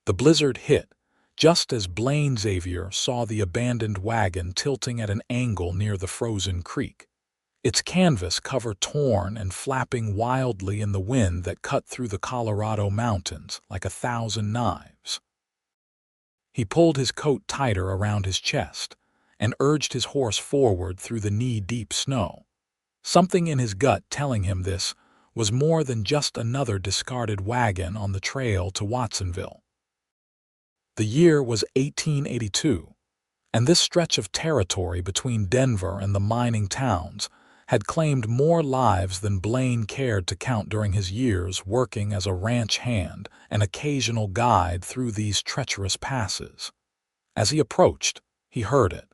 The blizzard hit just as Blaine Xavier saw the abandoned wagon tilting at an angle near the frozen creek, its canvas cover torn and flapping wildly in the wind that cut through the Colorado mountains like 1,000 knives. He pulled his coat tighter around his chest and urged his horse forward through the knee-deep snow, something in his gut telling him this was more than just another discarded wagon on the trail to Watsonville. The year was 1882, and this stretch of territory between Denver and the mining towns had claimed more lives than Blaine cared to count during his years working as a ranch hand and occasional guide through these treacherous passes. As he approached, he heard it.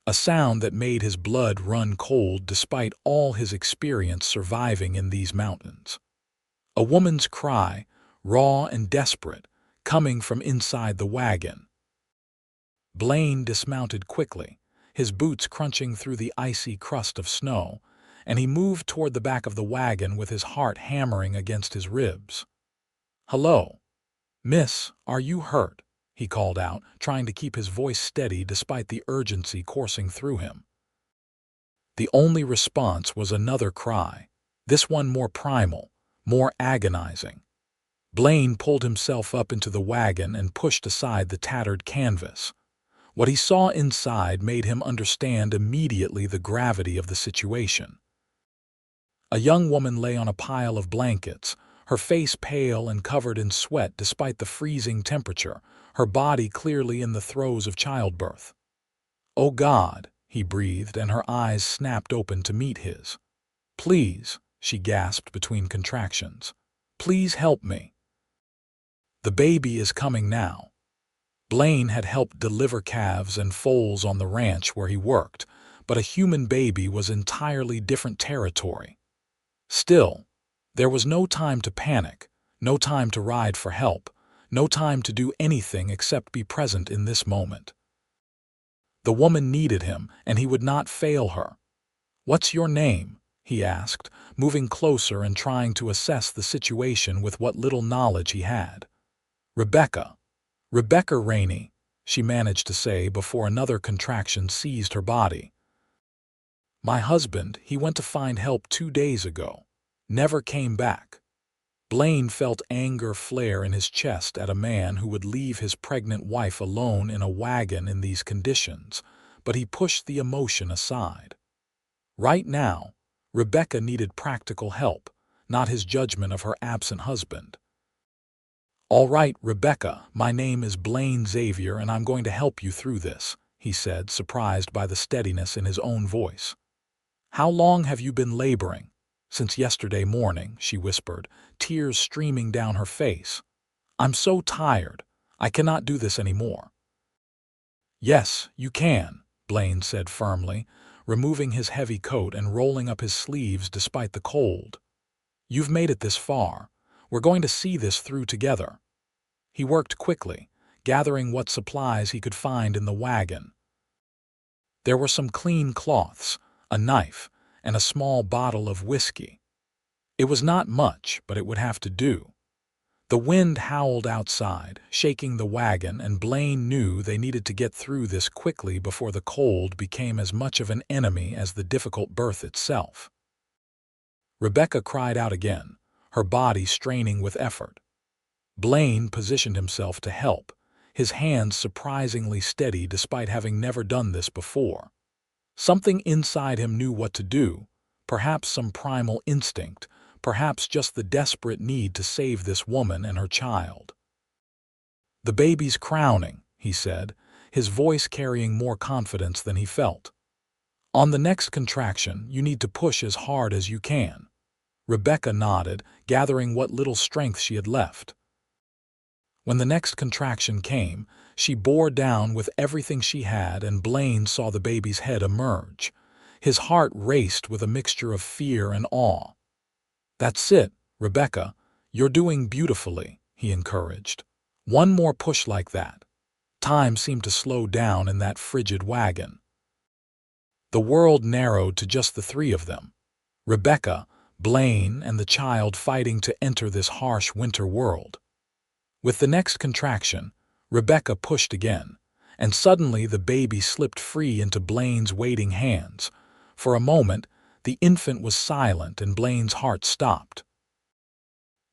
A sound that made his blood run cold despite all his experience surviving in these mountains. A woman's cry, raw and desperate, coming from inside the wagon. Blaine dismounted quickly, his boots crunching through the icy crust of snow, and he moved toward the back of the wagon with his heart hammering against his ribs. "Hello, miss, are you hurt?" he called out, trying to keep his voice steady despite the urgency coursing through him. The only response was another cry, this one more primal, more agonizing. Blaine pulled himself up into the wagon and pushed aside the tattered canvas. What he saw inside made him understand immediately the gravity of the situation. A young woman lay on a pile of blankets, her face pale and covered in sweat despite the freezing temperature, her body clearly in the throes of childbirth. "Oh God," he breathed, and her eyes snapped open to meet his. "Please," she gasped between contractions. "Please help me. The baby is coming now." Blaine had helped deliver calves and foals on the ranch where he worked, but a human baby was entirely different territory. Still, there was no time to panic, no time to ride for help, no time to do anything except be present in this moment. The woman needed him, and he would not fail her. "What's your name?" he asked, moving closer and trying to assess the situation with what little knowledge he had. "Rebecca. Rebecca Rainey," she managed to say before another contraction seized her body. "My husband, he went to find help 2 days ago. Never came back." Blaine felt anger flare in his chest at a man who would leave his pregnant wife alone in a wagon in these conditions, but he pushed the emotion aside. Right now, Rebecca needed practical help, not his judgment of her absent husband. "All right, Rebecca, my name is Blaine Xavier and I'm going to help you through this," he said, surprised by the steadiness in his own voice. "How long have you been laboring?" "Since yesterday morning," she whispered, tears streaming down her face. "I'm so tired. I cannot do this anymore." "Yes, you can," Blaine said firmly, removing his heavy coat and rolling up his sleeves despite the cold. "You've made it this far. We're going to see this through together." He worked quickly, gathering what supplies he could find in the wagon. There were some clean cloths, a knife, and a small bottle of whiskey. It was not much, but it would have to do. The wind howled outside, shaking the wagon, and Blaine knew they needed to get through this quickly before the cold became as much of an enemy as the difficult birth itself. Rebecca cried out again, her body straining with effort. Blaine positioned himself to help, his hands surprisingly steady despite having never done this before. Something inside him knew what to do, perhaps some primal instinct, perhaps just the desperate need to save this woman and her child. "The baby's crowning," he said, his voice carrying more confidence than he felt. "On the next contraction, you need to push as hard as you can." Rebecca nodded, gathering what little strength she had left. When the next contraction came, she bore down with everything she had, and Blaine saw the baby's head emerge. His heart raced with a mixture of fear and awe. "That's it, Rebecca. You're doing beautifully," he encouraged. "One more push like that." Time seemed to slow down in that frigid wagon. The world narrowed to just the three of them. Rebecca, Blaine, and the child fighting to enter this harsh winter world. With the next contraction, Rebecca pushed again, and suddenly the baby slipped free into Blaine's waiting hands. For a moment, the infant was silent and Blaine's heart stopped.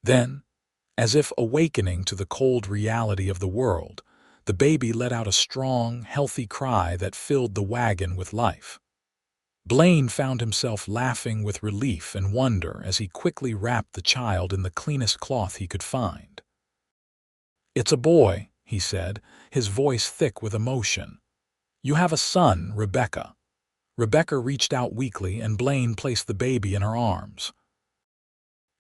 Then, as if awakening to the cold reality of the world, the baby let out a strong, healthy cry that filled the wagon with life. Blaine found himself laughing with relief and wonder as he quickly wrapped the child in the cleanest cloth he could find. "It's a boy," he said, his voice thick with emotion. "You have a son, Rebecca." Rebecca reached out weakly and Blaine placed the baby in her arms.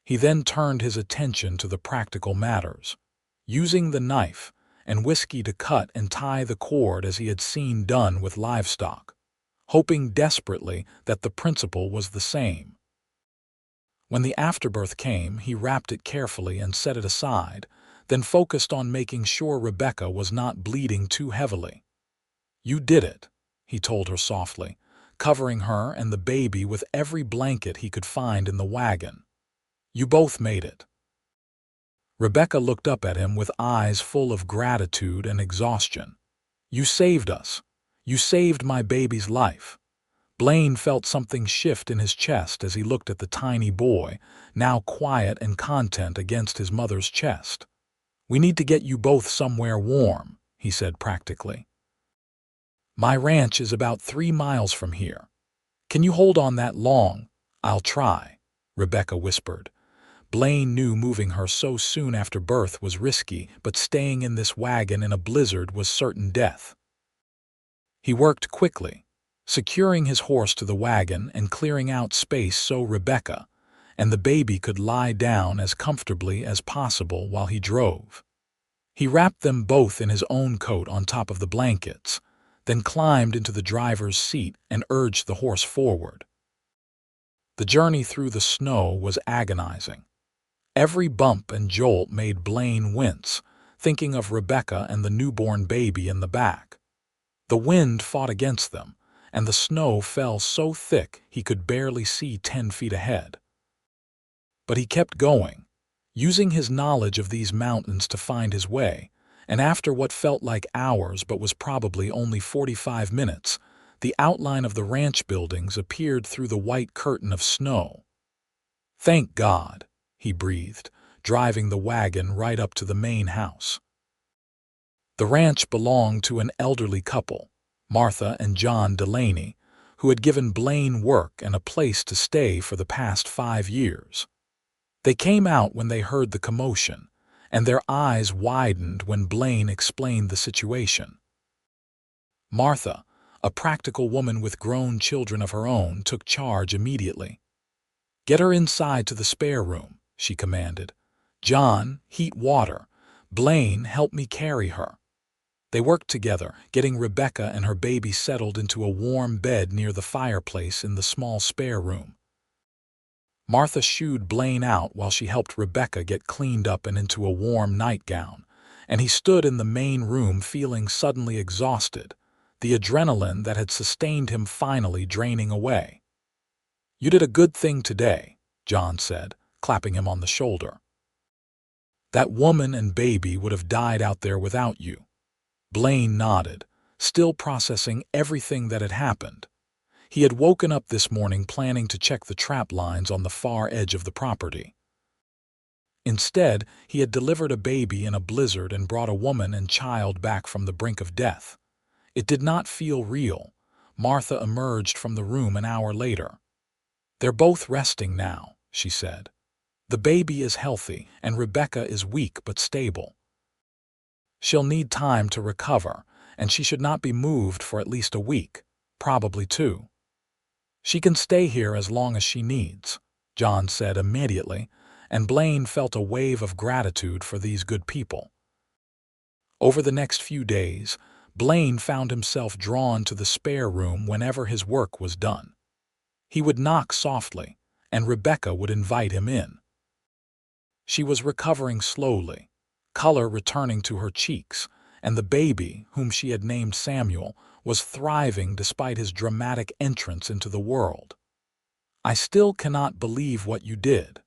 He then turned his attention to the practical matters, using the knife and whiskey to cut and tie the cord as he had seen done with livestock, hoping desperately that the principle was the same. When the afterbirth came, he wrapped it carefully and set it aside, then focused on making sure Rebecca was not bleeding too heavily. "You did it," he told her softly, covering her and the baby with every blanket he could find in the wagon. "You both made it." Rebecca looked up at him with eyes full of gratitude and exhaustion. "You saved us. You saved my baby's life." Blaine felt something shift in his chest as he looked at the tiny boy, now quiet and content against his mother's chest. "We need to get you both somewhere warm," he said practically. "My ranch is about 3 miles from here. Can you hold on that long?" "I'll try," Rebecca whispered. Blaine knew moving her so soon after birth was risky, but staying in this wagon in a blizzard was certain death. He worked quickly, securing his horse to the wagon and clearing out space so Rebecca and the baby could lie down as comfortably as possible while he drove. He wrapped them both in his own coat on top of the blankets, then climbed into the driver's seat and urged the horse forward. The journey through the snow was agonizing. Every bump and jolt made Blaine wince, thinking of Rebecca and the newborn baby in the back. The wind fought against them, and the snow fell so thick he could barely see 10 feet ahead. But he kept going, using his knowledge of these mountains to find his way, and after what felt like hours but was probably only 45 minutes, the outline of the ranch buildings appeared through the white curtain of snow. "Thank God," he breathed, driving the wagon right up to the main house. The ranch belonged to an elderly couple, Martha and John Delaney, who had given Blaine work and a place to stay for the past 5 years. They came out when they heard the commotion, and their eyes widened when Blaine explained the situation. Martha, a practical woman with grown children of her own, took charge immediately. "Get her inside to the spare room," she commanded. "John, heat water. Blaine, help me carry her." They worked together, getting Rebecca and her baby settled into a warm bed near the fireplace in the small spare room. Martha shooed Blaine out while she helped Rebecca get cleaned up and into a warm nightgown, and he stood in the main room feeling suddenly exhausted, the adrenaline that had sustained him finally draining away. "You did a good thing today," John said, clapping him on the shoulder. "That woman and baby would have died out there without you." Blaine nodded, still processing everything that had happened. He had woken up this morning planning to check the trap lines on the far edge of the property. Instead, he had delivered a baby in a blizzard and brought a woman and child back from the brink of death. It did not feel real. Martha emerged from the room an hour later. "They're both resting now," she said. "The baby is healthy, and Rebecca is weak but stable. She'll need time to recover, and she should not be moved for at least a week, probably 2. She can stay here as long as she needs," John said immediately, and Blaine felt a wave of gratitude for these good people. Over the next few days, Blaine found himself drawn to the spare room whenever his work was done. He would knock softly, and Rebecca would invite him in. She was recovering slowly, color returning to her cheeks, and the baby, whom she had named Samuel, was thriving despite his dramatic entrance into the world. "I still cannot believe what you did,"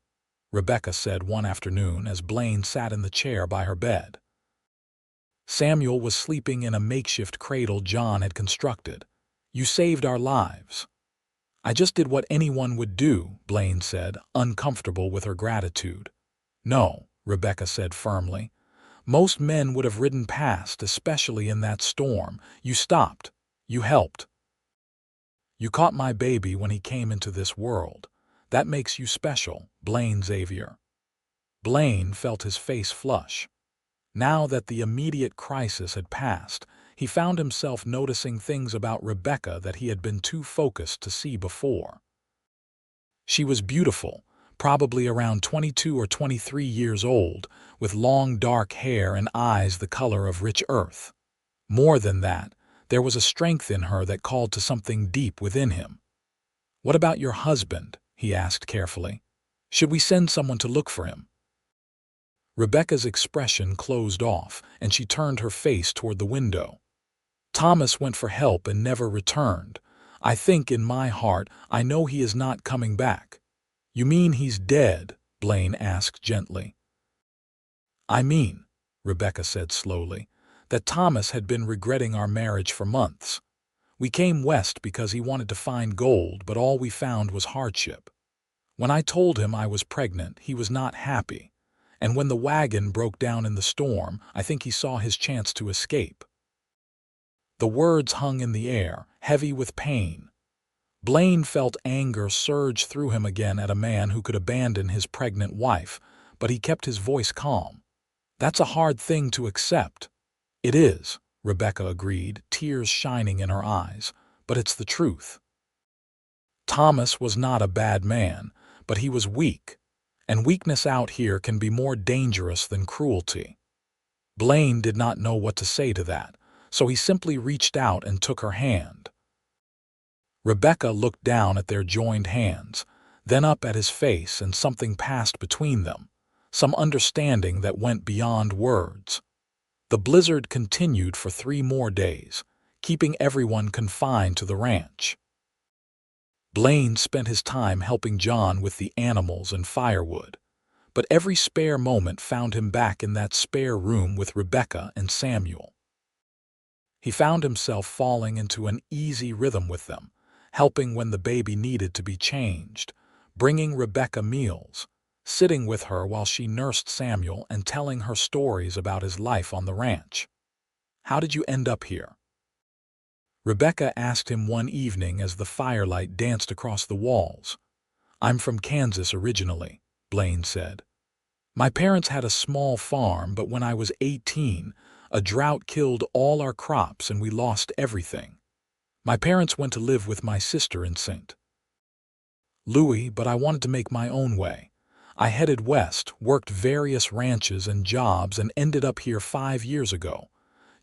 Rebecca said one afternoon as Blaine sat in the chair by her bed. Samuel was sleeping in a makeshift cradle John had constructed. "You saved our lives." "I just did what anyone would do," Blaine said, uncomfortable with her gratitude. "No," Rebecca said firmly. "Most men would have ridden past, especially in that storm. You stopped. You helped. You caught my baby when he came into this world. That makes you special, Blaine Xavier." Blaine felt his face flush. Now that the immediate crisis had passed, he found himself noticing things about Rebecca that he had been too focused to see before. She was beautiful, probably around 22 or 23 years old, with long dark hair and eyes the color of rich earth. More than that, there was a strength in her that called to something deep within him. "What about your husband?" he asked carefully. "Should we send someone to look for him?" Rebecca's expression closed off, and she turned her face toward the window. "Thomas went for help and never returned. I think in my heart I know he is not coming back." "You mean he's dead?" Blaine asked gently. "I mean," Rebecca said slowly, "that Thomas had been regretting our marriage for months. We came west because he wanted to find gold, but all we found was hardship. When I told him I was pregnant, he was not happy. And when the wagon broke down in the storm, I think he saw his chance to escape." The words hung in the air, heavy with pain. Blaine felt anger surge through him again at a man who could abandon his pregnant wife, but he kept his voice calm. "That's a hard thing to accept." "It is," Rebecca agreed, tears shining in her eyes, "but it's the truth. Thomas was not a bad man, but he was weak, and weakness out here can be more dangerous than cruelty." Blaine did not know what to say to that, so he simply reached out and took her hand. Rebecca looked down at their joined hands, then up at his face, and something passed between them, some understanding that went beyond words. The blizzard continued for 3 more days, keeping everyone confined to the ranch. Blaine spent his time helping John with the animals and firewood, but every spare moment found him back in that spare room with Rebecca and Samuel. He found himself falling into an easy rhythm with them, helping when the baby needed to be changed, bringing Rebecca meals, sitting with her while she nursed Samuel, and telling her stories about his life on the ranch. "How did you end up here?" Rebecca asked him one evening as the firelight danced across the walls. "I'm from Kansas originally," Blaine said. "My parents had a small farm, but when I was 18, a drought killed all our crops and we lost everything. My parents went to live with my sister in St. Louis, but I wanted to make my own way. I headed west, worked various ranches and jobs, and ended up here 5 years ago.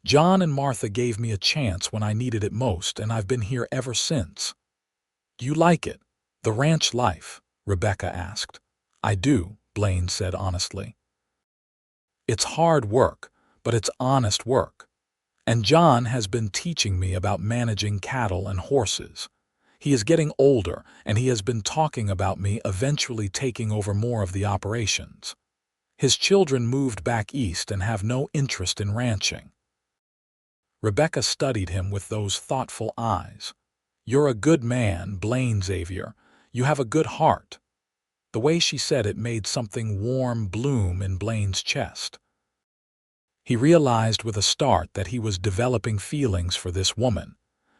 John and Martha gave me a chance when I needed it most, and I've been here ever since." "Do you like it, the ranch life?" Rebecca asked. "I do," Blaine said honestly. "It's hard work, but it's honest work. And John has been teaching me about managing cattle and horses. He is getting older, and he has been talking about me eventually taking over more of the operations. His children moved back east and have no interest in ranching." Rebecca studied him with those thoughtful eyes. "You're a good man, Blaine Xavier. You have a good heart." The way she said it made something warm bloom in Blaine's chest. He realized with a start that he was developing feelings for this woman,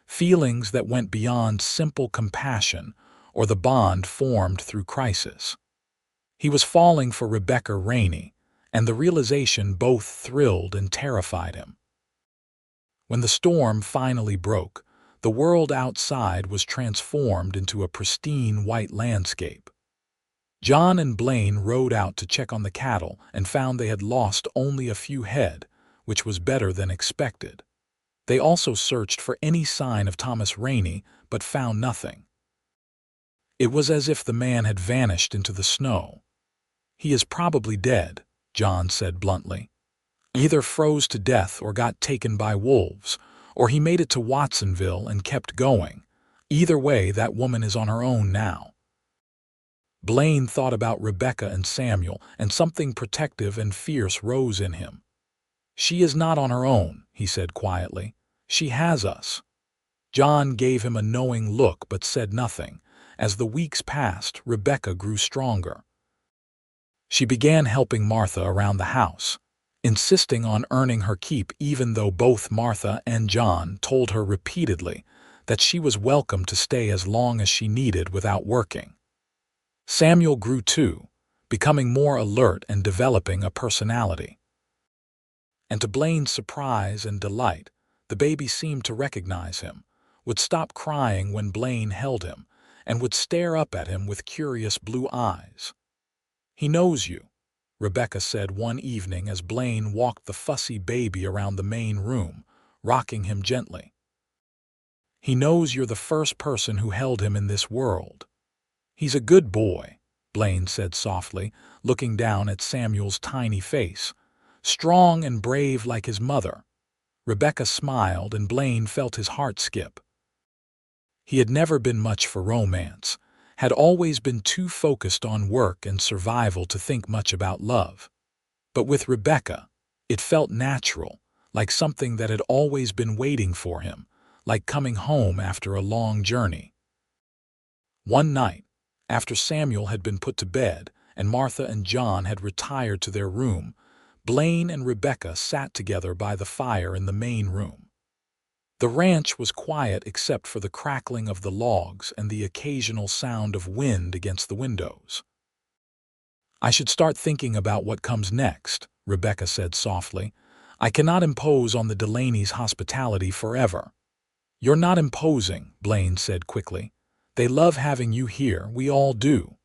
feelings that went beyond simple compassion or the bond formed through crisis. He was falling for Rebecca Rainey, and the realization both thrilled and terrified him. When the storm finally broke, the world outside was transformed into a pristine white landscape. John and Blaine rode out to check on the cattle and found they had lost only a few head, which was better than expected. They also searched for any sign of Thomas Rainey, but found nothing. It was as if the man had vanished into the snow. "He is probably dead," John said bluntly. "Either froze to death or got taken by wolves, or he made it to Watsonville and kept going. Either way, that woman is on her own now." Blaine thought about Rebecca and Samuel, and something protective and fierce rose in him. "She is not on her own," he said quietly. "She has us." John gave him a knowing look but said nothing. As the weeks passed, Rebecca grew stronger. She began helping Martha around the house, insisting on earning her keep even though both Martha and John told her repeatedly that she was welcome to stay as long as she needed without working. Samuel grew too, becoming more alert and developing a personality. And to Blaine's surprise and delight, the baby seemed to recognize him, would stop crying when Blaine held him, and would stare up at him with curious blue eyes. "He knows you," Rebecca said one evening as Blaine walked the fussy baby around the main room, rocking him gently. "He knows you're the first person who held him in this world." "He's a good boy," Blaine said softly, looking down at Samuel's tiny face. "Strong and brave like his mother." Rebecca smiled and Blaine felt his heart skip. He had never been much for romance, had always been too focused on work and survival to think much about love. But with Rebecca, it felt natural, like something that had always been waiting for him, like coming home after a long journey. One night, after Samuel had been put to bed and Martha and John had retired to their room, Blaine and Rebecca sat together by the fire in the main room. The ranch was quiet except for the crackling of the logs and the occasional sound of wind against the windows. "I should start thinking about what comes next," Rebecca said softly. "I cannot impose on the Delaney's hospitality forever." "You're not imposing," Blaine said quickly. "They love having you here, we all do."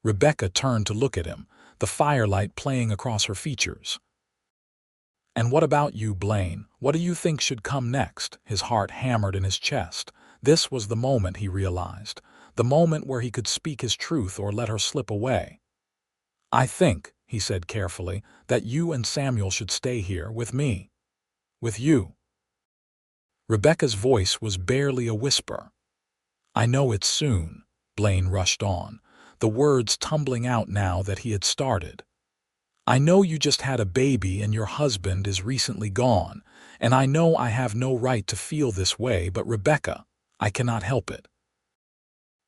Rebecca turned to look at him, the firelight playing across her features. "And what about you, Blaine? What do you think should come next?" His heart hammered in his chest. This was the moment, he realized, the moment where he could speak his truth or let her slip away. "I think," he said carefully, "that you and Samuel should stay here with me." "With you?" Rebecca's voice was barely a whisper. "I know it's soon," Blaine rushed on, the words tumbling out now that he had started. "I know you just had a baby and your husband is recently gone, and I know I have no right to feel this way, but Rebecca, I cannot help it.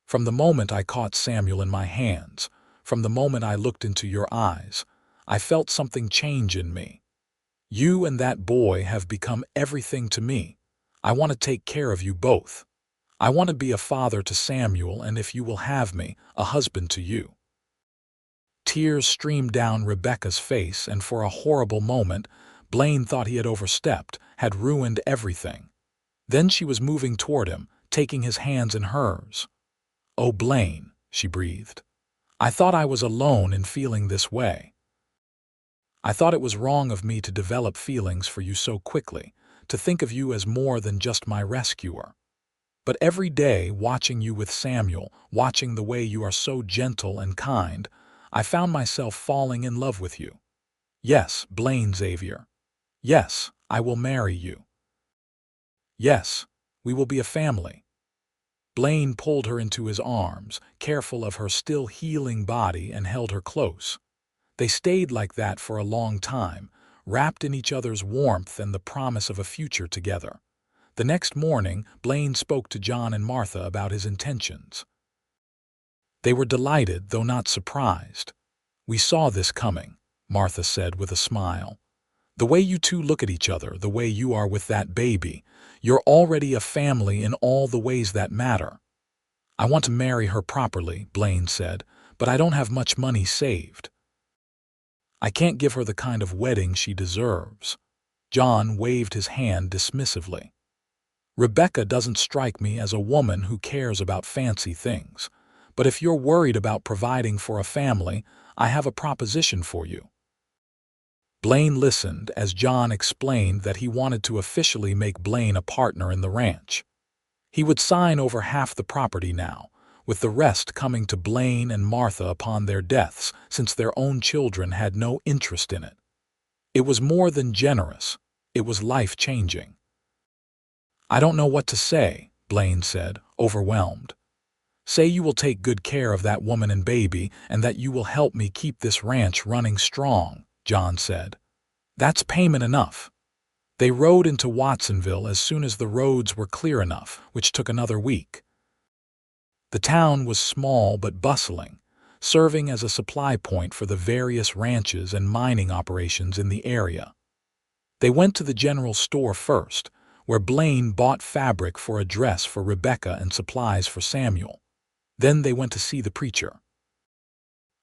From the moment I caught Samuel in my hands, from the moment I looked into your eyes, I felt something change in me. You and that boy have become everything to me. I want to take care of you both. I want to be a father to Samuel and, if you will have me, a husband to you." Tears streamed down Rebecca's face, and for a horrible moment, Blaine thought he had overstepped, had ruined everything. Then she was moving toward him, taking his hands in hers. "Oh, Blaine," she breathed. "I thought I was alone in feeling this way. I thought it was wrong of me to develop feelings for you so quickly, to think of you as more than just my rescuer. But every day, watching you with Samuel, watching the way you are so gentle and kind, I found myself falling in love with you. Yes, Blaine Xavier. Yes, I will marry you. Yes, we will be a family." Blaine pulled her into his arms, careful of her still healing body, and held her close. They stayed like that for a long time, wrapped in each other's warmth and the promise of a future together. The next morning, Blaine spoke to John and Martha about his intentions. They were delighted, though not surprised. "We saw this coming," Martha said with a smile. "The way you two look at each other, the way you are with that baby, you're already a family in all the ways that matter." "I want to marry her properly," Blaine said, "but I don't have much money saved. I can't give her the kind of wedding she deserves." John waved his hand dismissively. "Rebecca doesn't strike me as a woman who cares about fancy things. But if you're worried about providing for a family, I have a proposition for you." Blaine listened as John explained that he wanted to officially make Blaine a partner in the ranch. He would sign over half the property now, with the rest coming to Blaine and Martha upon their deaths, since their own children had no interest in it. It was more than generous, it was life-changing. "I don't know what to say," Blaine said, overwhelmed. "Say you will take good care of that woman and baby, and that you will help me keep this ranch running strong," John said. That's payment enough. They rode into Watsonville as soon as the roads were clear enough, which took another week. The town was small but bustling, serving as a supply point for the various ranches and mining operations in the area. They went to the general store first, where Blaine bought fabric for a dress for Rebecca and supplies for Samuel. Then they went to see the preacher.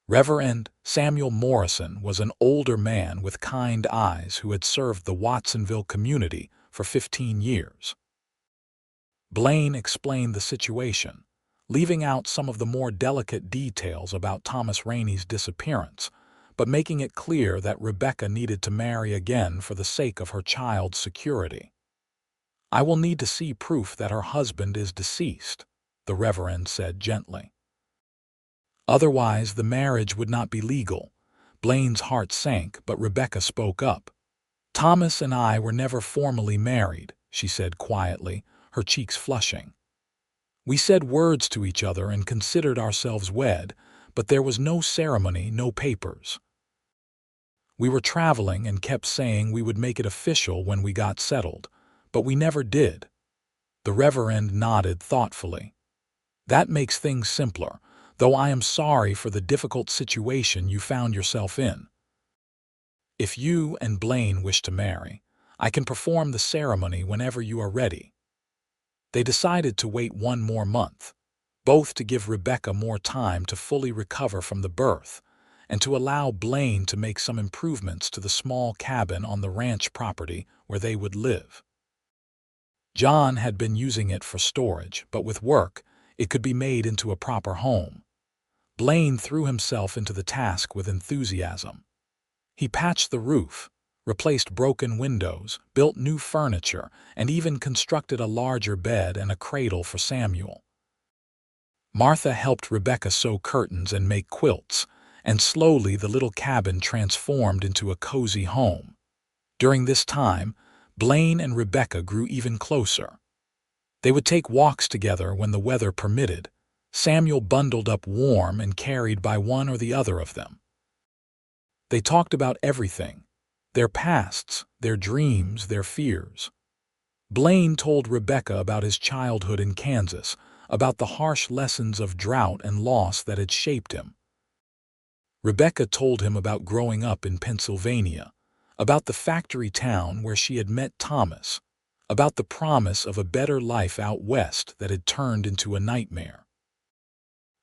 Reverend Samuel Morrison was an older man with kind eyes who had served the Watsonville community for 15 years. Blaine explained the situation, leaving out some of the more delicate details about Thomas Rainey's disappearance, but making it clear that Rebecca needed to marry again for the sake of her child's security. "I will need to see proof that her husband is deceased," the Reverend said gently. "Otherwise, the marriage would not be legal." Blaine's heart sank, but Rebecca spoke up. "Thomas and I were never formally married," she said quietly, her cheeks flushing. "We said words to each other and considered ourselves wed, but there was no ceremony, no papers. We were traveling and kept saying we would make it official when we got settled, but we never did." The Reverend nodded thoughtfully. "That makes things simpler, though I am sorry for the difficult situation you found yourself in. If you and Blaine wish to marry, I can perform the ceremony whenever you are ready." They decided to wait one more month, both to give Rebecca more time to fully recover from the birth, and to allow Blaine to make some improvements to the small cabin on the ranch property where they would live. John had been using it for storage, but with work, it could be made into a proper home. Blaine threw himself into the task with enthusiasm. He patched the roof, replaced broken windows, built new furniture, and even constructed a larger bed and a cradle for Samuel. Martha helped Rebecca sew curtains and make quilts, and slowly the little cabin transformed into a cozy home. During this time, Blaine and Rebecca grew even closer. They would take walks together when the weather permitted, Samuel bundled up warm and carried by one or the other of them. They talked about everything, their pasts, their dreams, their fears. Blaine told Rebecca about his childhood in Kansas, about the harsh lessons of drought and loss that had shaped him. Rebecca told him about growing up in Pennsylvania, about the factory town where she had met Thomas, about the promise of a better life out west that had turned into a nightmare.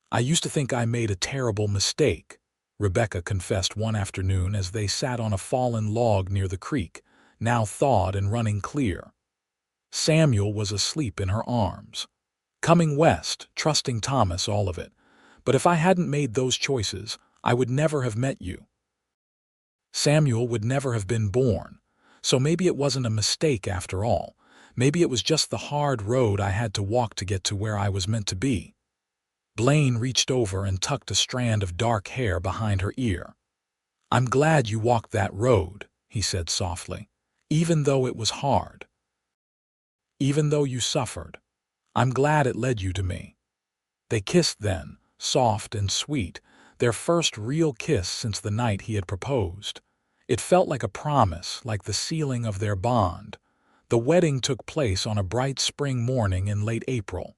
"I used to think I made a terrible mistake," Rebecca confessed one afternoon as they sat on a fallen log near the creek, now thawed and running clear. Samuel was asleep in her arms. "Coming west, trusting Thomas, all of it. But if I hadn't made those choices, I would never have met you. Samuel would never have been born. So maybe it wasn't a mistake after all. Maybe it was just the hard road I had to walk to get to where I was meant to be." Blaine reached over and tucked a strand of dark hair behind her ear. "I'm glad you walked that road," he said softly, "even though it was hard. Even though you suffered. I'm glad it led you to me." They kissed then, soft and sweet, their first real kiss since the night he had proposed. It felt like a promise, like the sealing of their bond. The wedding took place on a bright spring morning in late April.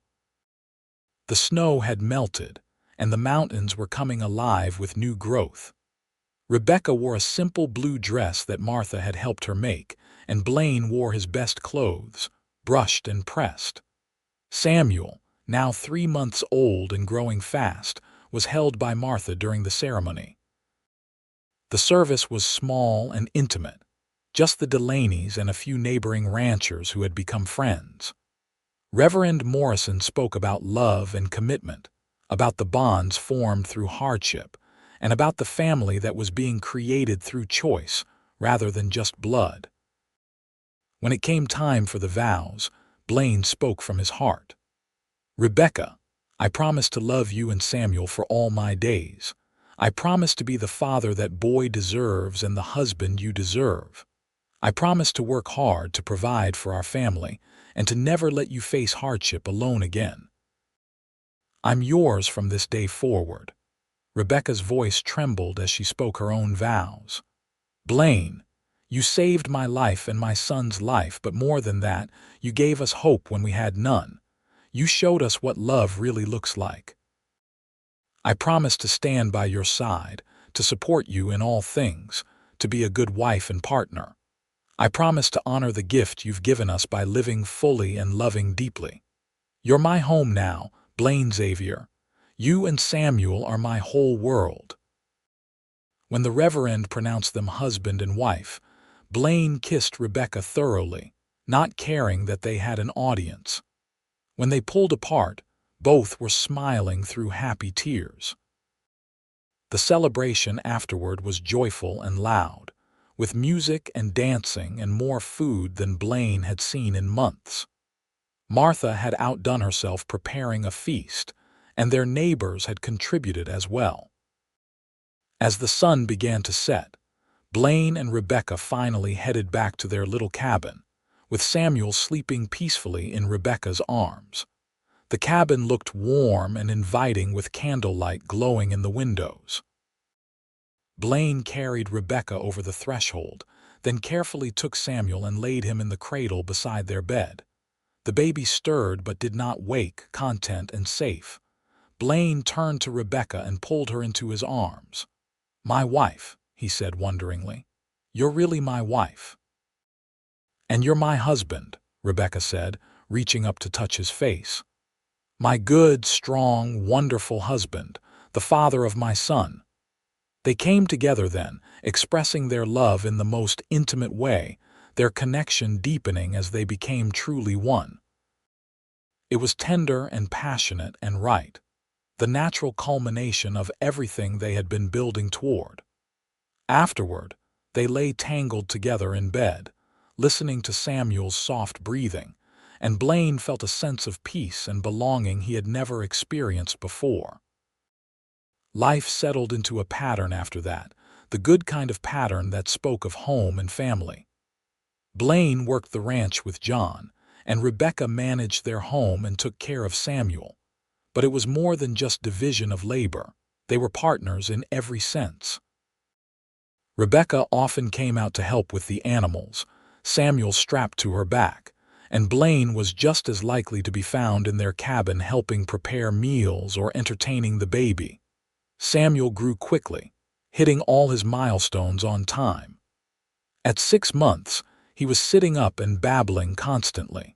The snow had melted, and the mountains were coming alive with new growth. Rebecca wore a simple blue dress that Martha had helped her make, and Blaine wore his best clothes, brushed and pressed. Samuel, now 3 months old and growing fast, was held by Martha during the ceremony. The service was small and intimate, just the Delaney's and a few neighboring ranchers who had become friends. Reverend Morrison spoke about love and commitment, about the bonds formed through hardship, and about the family that was being created through choice rather than just blood. When it came time for the vows, Blaine spoke from his heart. "Rebecca, I promise to love you and Samuel for all my days. I promise to be the father that boy deserves and the husband you deserve. I promise to work hard to provide for our family and to never let you face hardship alone again. I'm yours from this day forward." Rebecca's voice trembled as she spoke her own vows. "Blaine, You saved my life and my son's life, but more than that, you gave us hope when we had none. You showed us what love really looks like. I promise to stand by your side, to support you in all things, to be a good wife and partner. I promise to honor the gift you've given us by living fully and loving deeply. You're my home now, Blaine Xavier. You and Samuel are my whole world. When the Reverend pronounced them husband and wife, Blaine kissed Rebecca thoroughly, not caring that they had an audience. When they pulled apart, both were smiling through happy tears. The celebration afterward was joyful and loud, with music and dancing and more food than Blaine had seen in months. Martha had outdone herself preparing a feast, and their neighbors had contributed as well. As the sun began to set, Blaine and Rebecca finally headed back to their little cabin, with Samuel sleeping peacefully in Rebecca's arms. The cabin looked warm and inviting with candlelight glowing in the windows. Blaine carried Rebecca over the threshold, then carefully took Samuel and laid him in the cradle beside their bed. The baby stirred but did not wake, content and safe. Blaine turned to Rebecca and pulled her into his arms. "My wife," he said wonderingly. "You're really my wife." "And you're my husband," Rebecca said, reaching up to touch his face. "My good, strong, wonderful husband, the father of my son." They came together then, expressing their love in the most intimate way, their connection deepening as they became truly one. It was tender and passionate and right, the natural culmination of everything they had been building toward. Afterward, they lay tangled together in bed, listening to Samuel's soft breathing, and Blaine felt a sense of peace and belonging he had never experienced before. Life settled into a pattern after that, the good kind of pattern that spoke of home and family. Blaine worked the ranch with John, and Rebecca managed their home and took care of Samuel. But it was more than just division of labor. They were partners in every sense. Rebecca often came out to help with the animals, Samuel strapped to her back, and Blaine was just as likely to be found in their cabin helping prepare meals or entertaining the baby. Samuel grew quickly, hitting all his milestones on time. At 6 months, he was sitting up and babbling constantly.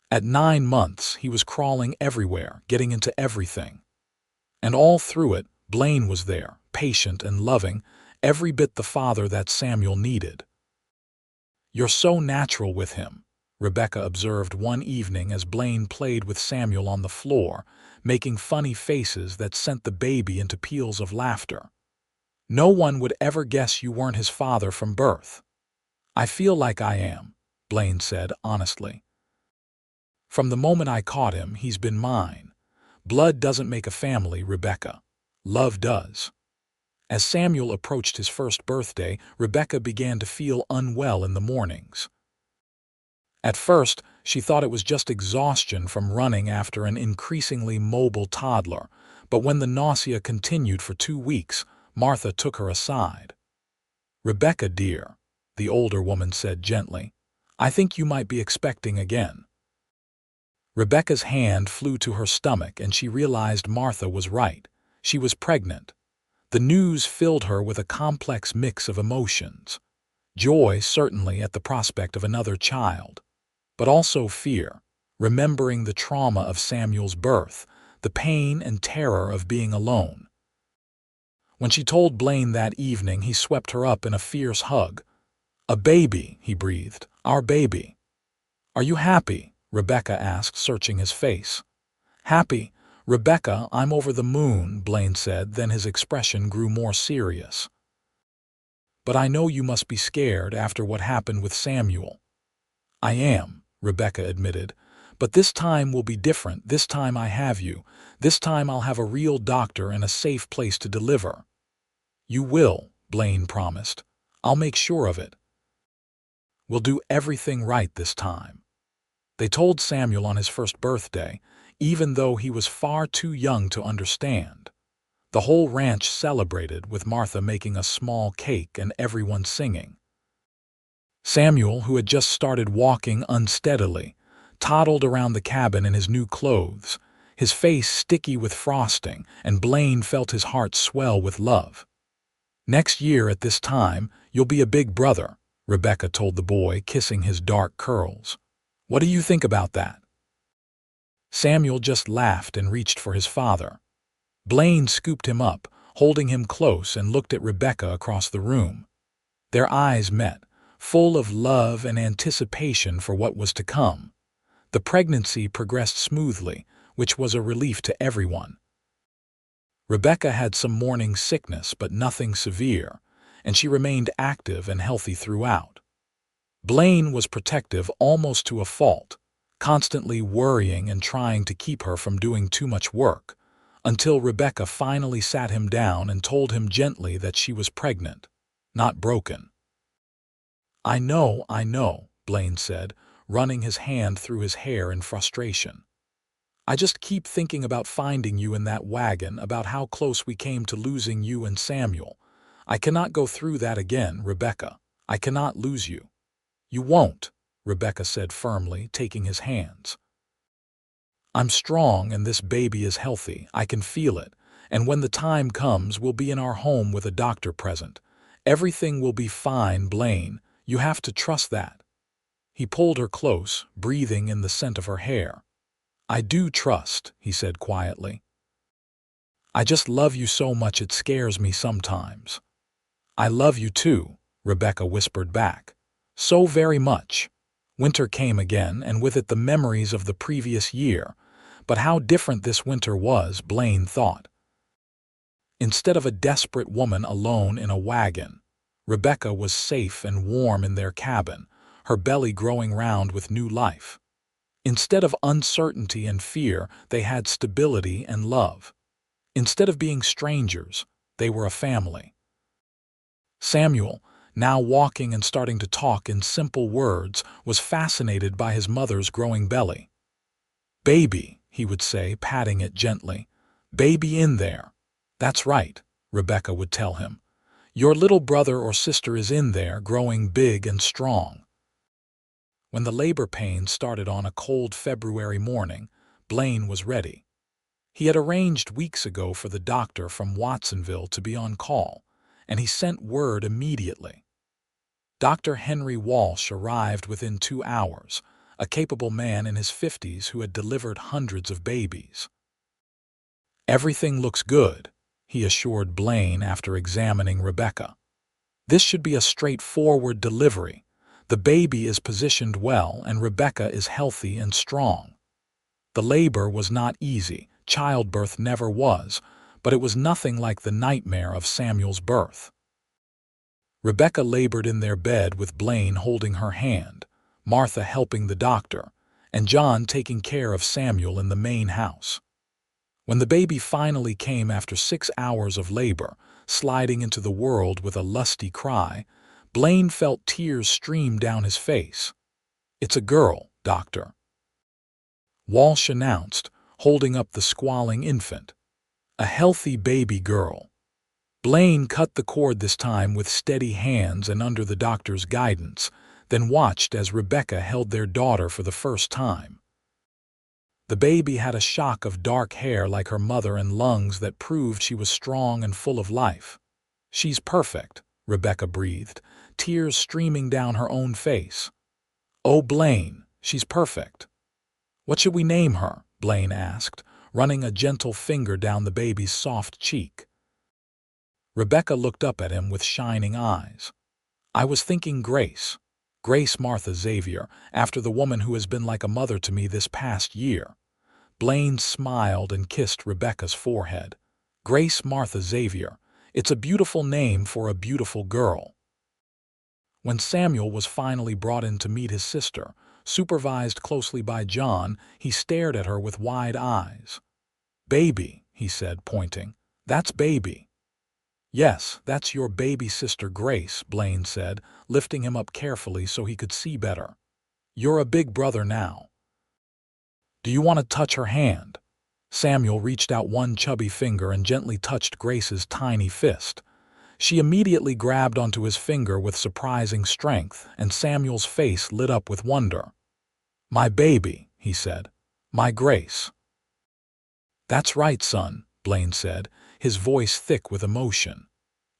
At 9 months, he was crawling everywhere, getting into everything. And all through it, Blaine was there, patient and loving, every bit the father that Samuel needed. "You're so natural with him," Rebecca observed one evening as Blaine played with Samuel on the floor, making funny faces that sent the baby into peals of laughter. "No one would ever guess you weren't his father from birth." "I feel like I am," Blaine said honestly. "From the moment I caught him, he's been mine. Blood doesn't make a family, Rebecca. Love does." As Samuel approached his first birthday, Rebecca began to feel unwell in the mornings. At first, she thought it was just exhaustion from running after an increasingly mobile toddler, but when the nausea continued for 2 weeks, Martha took her aside. "Rebecca, dear," the older woman said gently, "I think you might be expecting again." Rebecca's hand flew to her stomach and she realized Martha was right. She was pregnant. The news filled her with a complex mix of emotions. Joy, certainly, at the prospect of another child, but also fear, remembering the trauma of Samuel's birth, the pain and terror of being alone. When she told Blaine that evening, he swept her up in a fierce hug. "A baby," he breathed, "our baby." "Are you happy?" Rebecca asked, searching his face. "Happy? Rebecca, I'm over the moon," Blaine said, then his expression grew more serious. "But I know you must be scared after what happened with Samuel." "I am," Rebecca admitted, "but this time will be different. This time I have you. This time I'll have a real doctor and a safe place to deliver." "You will," Blaine promised. "I'll make sure of it. We'll do everything right this time." They told Samuel on his first birthday, even though he was far too young to understand. The whole ranch celebrated, with Martha making a small cake and everyone singing. Samuel, who had just started walking unsteadily, toddled around the cabin in his new clothes, his face sticky with frosting, and Blaine felt his heart swell with love. "Next year at this time, you'll be a big brother," Rebecca told the boy, kissing his dark curls. "What do you think about that?" Samuel just laughed and reached for his father. Blaine scooped him up, holding him close, and looked at Rebecca across the room. Their eyes met, full of love and anticipation for what was to come. The pregnancy progressed smoothly, which was a relief to everyone. Rebecca had some morning sickness, but nothing severe, and she remained active and healthy throughout. Blaine was protective almost to a fault, constantly worrying and trying to keep her from doing too much work, until Rebecca finally sat him down and told him gently that she was pregnant, not broken. I know," Blaine said, running his hand through his hair in frustration. "I just keep thinking about finding you in that wagon, about how close we came to losing you and Samuel. I cannot go through that again, Rebecca. I cannot lose you." "You won't," Rebecca said firmly, taking his hands. "I'm strong and this baby is healthy. I can feel it. And when the time comes, we'll be in our home with a doctor present. Everything will be fine, Blaine. You have to trust that." He pulled her close, breathing in the scent of her hair. "I do trust," he said quietly. "I just love you so much it scares me sometimes." "I love you too," Rebecca whispered back. "So very much." Winter came again, and with it the memories of the previous year. But how different this winter was, Blaine thought. Instead of a desperate woman alone in a wagon, Rebecca was safe and warm in their cabin, her belly growing round with new life. Instead of uncertainty and fear, they had stability and love. Instead of being strangers, they were a family. Samuel, now walking and starting to talk in simple words, was fascinated by his mother's growing belly. "Baby," he would say, patting it gently. "Baby in there." "That's right," Rebecca would tell him. "Your little brother or sister is in there, growing big and strong." When the labor pains started on a cold February morning, Blaine was ready. He had arranged weeks ago for the doctor from Watsonville to be on call, and he sent word immediately. Dr. Henry Walsh arrived within 2 hours, a capable man in his 50s who had delivered hundreds of babies. "Everything looks good," he assured Blaine after examining Rebecca. "This should be a straightforward delivery. The baby is positioned well, and Rebecca is healthy and strong." The labor was not easy, childbirth never was, but it was nothing like the nightmare of Samuel's birth. Rebecca labored in their bed with Blaine holding her hand, Martha helping the doctor, and John taking care of Samuel in the main house. When the baby finally came after 6 hours of labor, sliding into the world with a lusty cry, Blaine felt tears stream down his face. "It's a girl, doctor," Walsh announced, holding up the squalling infant. "A healthy baby girl." Blaine cut the cord this time with steady hands and under the doctor's guidance, then watched as Rebecca held their daughter for the first time. The baby had a shock of dark hair like her mother and lungs that proved she was strong and full of life. "She's perfect," Rebecca breathed, tears streaming down her own face. "Oh, Blaine, she's perfect." "What should we name her?" Blaine asked, running a gentle finger down the baby's soft cheek. Rebecca looked up at him with shining eyes. "I was thinking Grace. Grace Martha Xavier, after the woman who has been like a mother to me this past year." Blaine smiled and kissed Rebecca's forehead. "Grace Martha Xavier. It's a beautiful name for a beautiful girl." When Samuel was finally brought in to meet his sister, supervised closely by John, he stared at her with wide eyes. "Baby," he said, pointing. "That's baby." "Yes, that's your baby sister Grace," Blaine said, lifting him up carefully so he could see better. "You're a big brother now. Do you want to touch her hand?" Samuel reached out one chubby finger and gently touched Grace's tiny fist. She immediately grabbed onto his finger with surprising strength, and Samuel's face lit up with wonder. "My baby," he said. "My Grace." "That's right, son," Blaine said, his voice thick with emotion.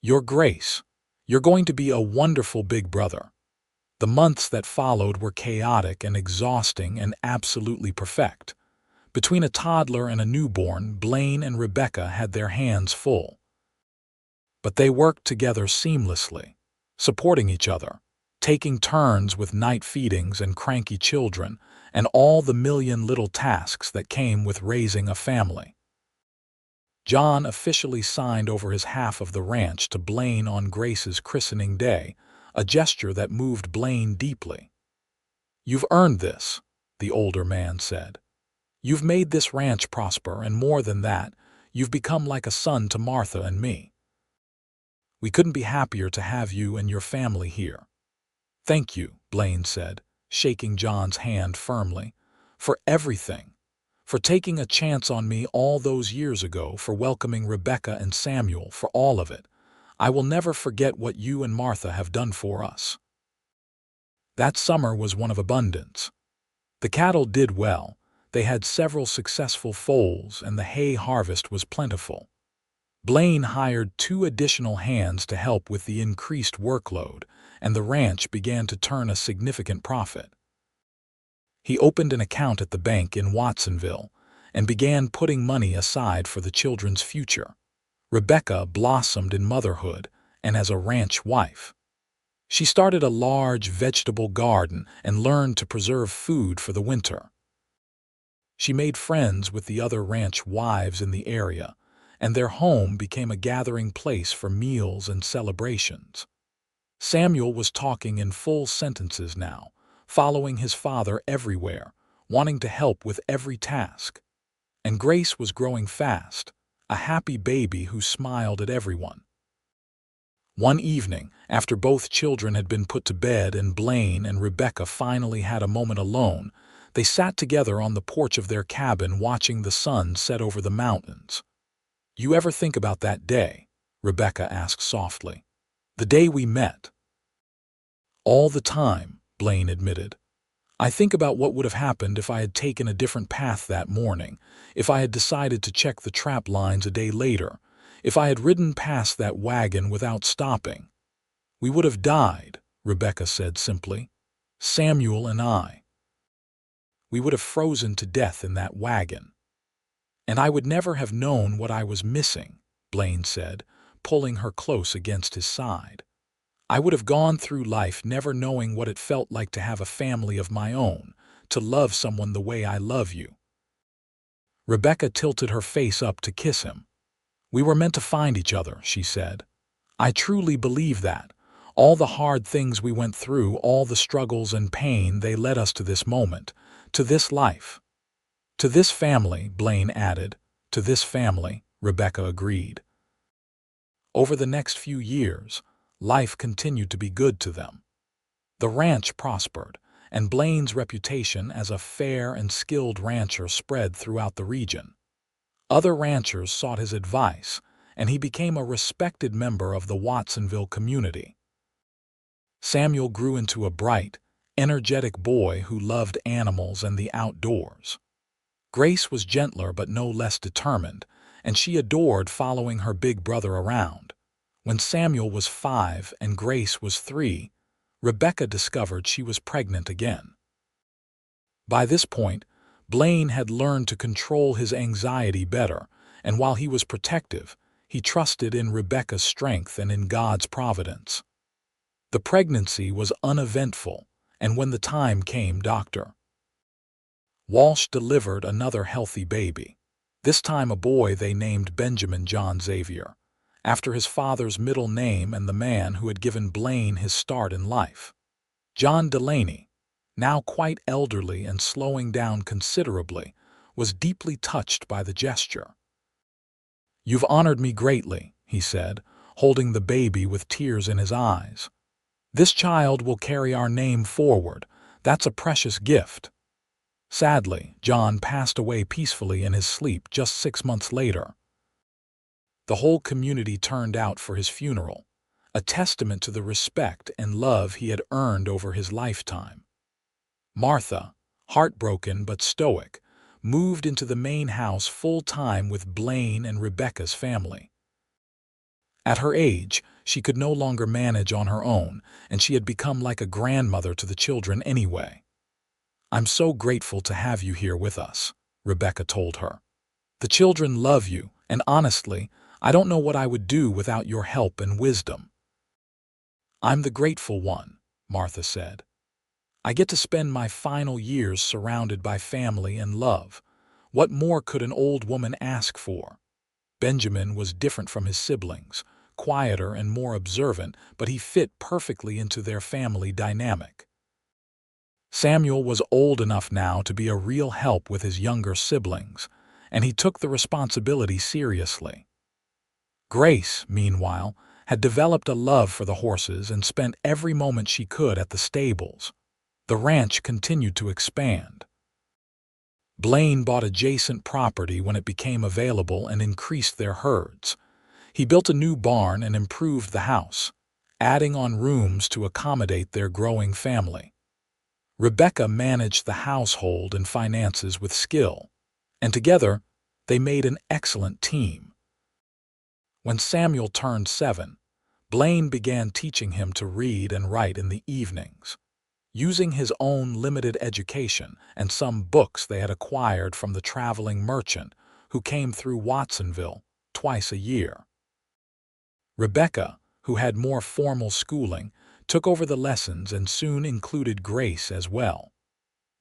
"Your Grace. You're going to be a wonderful big brother." The months that followed were chaotic and exhausting and absolutely perfect. Between a toddler and a newborn, Blaine and Rebecca had their hands full. But they worked together seamlessly, supporting each other, taking turns with night feedings and cranky children, and all the million little tasks that came with raising a family. John officially signed over his half of the ranch to Blaine on Grace's christening day, a gesture that moved Blaine deeply. "You've earned this," the older man said. "You've made this ranch prosper, and more than that, you've become like a son to Martha and me. We couldn't be happier to have you and your family here." "Thank you," Blaine said, shaking John's hand firmly, "for everything. For taking a chance on me all those years ago, for welcoming Rebecca and Samuel, for all of it. I will never forget what you and Martha have done for us." That summer was one of abundance. The cattle did well. They had several successful foals, and the hay harvest was plentiful. Blaine hired 2 additional hands to help with the increased workload, and the ranch began to turn a significant profit. He opened an account at the bank in Watsonville and began putting money aside for the children's future. Rebecca blossomed in motherhood and as a ranch wife. She started a large vegetable garden and learned to preserve food for the winter. She made friends with the other ranch wives in the area, and their home became a gathering place for meals and celebrations. Samuel was talking in full sentences now, following his father everywhere, wanting to help with every task. And Grace was growing fast, a happy baby who smiled at everyone. One evening, after both children had been put to bed and Blaine and Rebecca finally had a moment alone, they sat together on the porch of their cabin watching the sun set over the mountains. "You ever think about that day?" Rebecca asked softly. "The day we met?" "All the time," Blaine admitted. "I think about what would have happened if I had taken a different path that morning, if I had decided to check the trap lines a day later, if I had ridden past that wagon without stopping. We would have died," Rebecca said simply. "Samuel and I. We would have frozen to death in that wagon. And I would never have known what I was missing," Blaine said, pulling her close against his side. "I would have gone through life never knowing what it felt like to have a family of my own, to love someone the way I love you." Rebecca tilted her face up to kiss him. "We were meant to find each other," she said. "I truly believe that. All the hard things we went through, all the struggles and pain, they led us to this moment, to this life." "To this family," Blaine added. "To this family," Rebecca agreed. Over the next few years, life continued to be good to them. The ranch prospered, and Blaine's reputation as a fair and skilled rancher spread throughout the region. Other ranchers sought his advice, and he became a respected member of the Watsonville community. Samuel grew into a bright, energetic boy who loved animals and the outdoors. Grace was gentler but no less determined, and she adored following her big brother around. When Samuel was 5 and Grace was 3, Rebecca discovered she was pregnant again. By this point, Blaine had learned to control his anxiety better, and while he was protective, he trusted in Rebecca's strength and in God's providence. The pregnancy was uneventful, and when the time came, Dr. Walsh delivered another healthy baby, this time a boy they named Benjamin John Xavier, after his father's middle name and the man who had given Blaine his start in life. John Delaney, now quite elderly and slowing down considerably, was deeply touched by the gesture. "You've honored me greatly," he said, holding the baby with tears in his eyes. "This child will carry our name forward. That's a precious gift." Sadly, John passed away peacefully in his sleep just 6 months later. The whole community turned out for his funeral. a testament to the respect and love he had earned over his lifetime. Martha, heartbroken but stoic, moved into the main house full-time with Blaine and Rebecca's family. At her age, she could no longer manage on her own, and she had become like a grandmother to the children anyway. "I'm so grateful to have you here with us," Rebecca told her. "The children love you, and honestly, I don't know what I would do without your help and wisdom." "I'm the grateful one," Martha said. "I get to spend my final years surrounded by family and love. What more could an old woman ask for?" Benjamin was different from his siblings, quieter and more observant, but he fit perfectly into their family dynamic. Samuel was old enough now to be a real help with his younger siblings, and he took the responsibility seriously. Grace, meanwhile, had developed a love for the horses and spent every moment she could at the stables. The ranch continued to expand. Blaine bought adjacent property when it became available and increased their herds. He built a new barn and improved the house, adding on rooms to accommodate their growing family. Rebecca managed the household and finances with skill, and together they made an excellent team. When Samuel turned 7, Blaine began teaching him to read and write in the evenings. Using his own limited education and some books they had acquired from the traveling merchant who came through Watsonville twice a year. Rebecca, who had more formal schooling, took over the lessons and soon included Grace as well.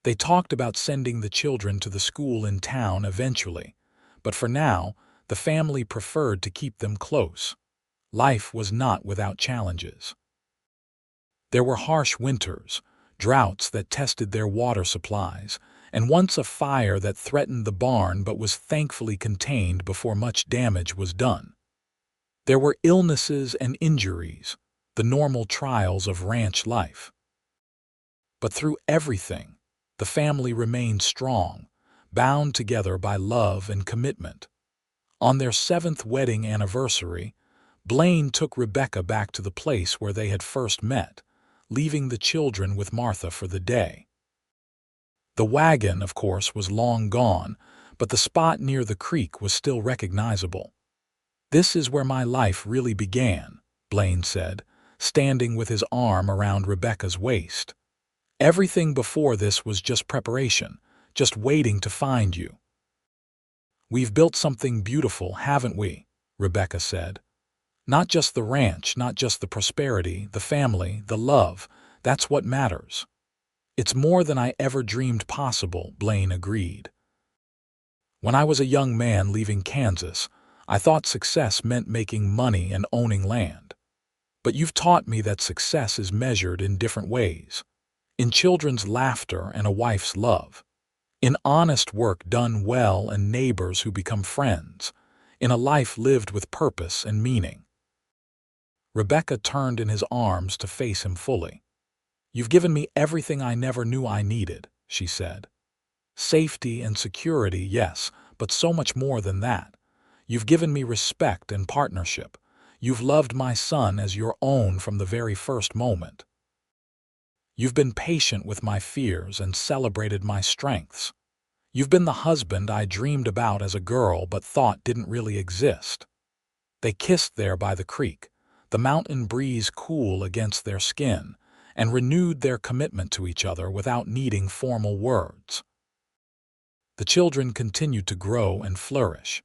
They talked about sending the children to the school in town eventually, but for now, the family preferred to keep them close. Life was not without challenges. There were harsh winters, droughts that tested their water supplies, and once a fire that threatened the barn but was thankfully contained before much damage was done. There were illnesses and injuries, the normal trials of ranch life. But through everything, the family remained strong, bound together by love and commitment. On their 7th wedding anniversary, Blaine took Rebecca back to the place where they had first met, leaving the children with Martha for the day. The wagon, of course, was long gone, but the spot near the creek was still recognizable. "This is where my life really began," Blaine said, standing with his arm around Rebecca's waist. "Everything before this was just preparation, just waiting to find you." "We've built something beautiful, haven't we?" Rebecca said. "Not just the ranch, not just the prosperity, the family, the love. That's what matters." "It's more than I ever dreamed possible," Blaine agreed. "When I was a young man leaving Kansas, I thought success meant making money and owning land. But you've taught me that success is measured in different ways. In children's laughter and a wife's love. In honest work done well and neighbors who become friends. In a life lived with purpose and meaning." Rebecca turned in his arms to face him fully. "You've given me everything I never knew I needed," she said. "Safety and security, yes, but so much more than that. You've given me respect and partnership. You've loved my son as your own from the very first moment. You've been patient with my fears and celebrated my strengths. You've been the husband I dreamed about as a girl but thought didn't really exist." They kissed there by the creek, the mountain breeze cool against their skin, and renewed their commitment to each other without needing formal words. The children continued to grow and flourish.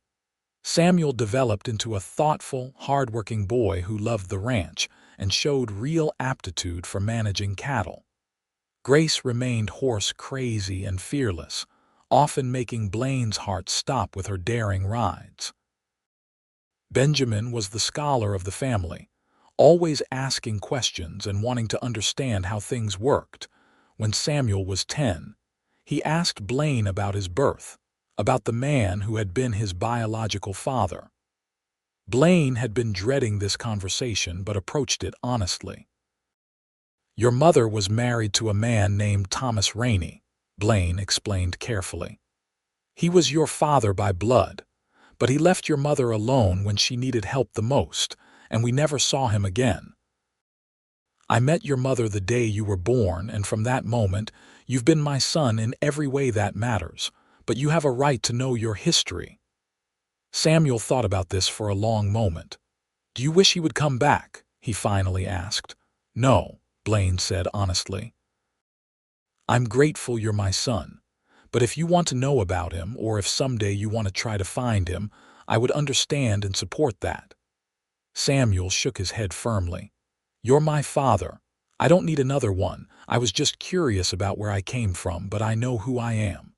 Samuel developed into a thoughtful, hard-working boy who loved the ranch and showed real aptitude for managing cattle. Grace remained horse-crazy and fearless, often making Blaine's heart stop with her daring rides. Benjamin was the scholar of the family, always asking questions and wanting to understand how things worked. When Samuel was 10, he asked Blaine about his birth, about the man who had been his biological father. Blaine had been dreading this conversation but approached it honestly. "Your mother was married to a man named Thomas Rainey," Blaine explained carefully. "He was your father by blood, but he left your mother alone when she needed help the most, and we never saw him again. I met your mother the day you were born, and from that moment, you've been my son in every way that matters, but you have a right to know your history." Samuel thought about this for a long moment. "Do you wish he would come back?" he finally asked. "No," Blaine said honestly. "I'm grateful you're my son, but if you want to know about him, or if someday you want to try to find him, I would understand and support that." Samuel shook his head firmly. "You're my father. I don't need another one. I was just curious about where I came from, but I know who I am.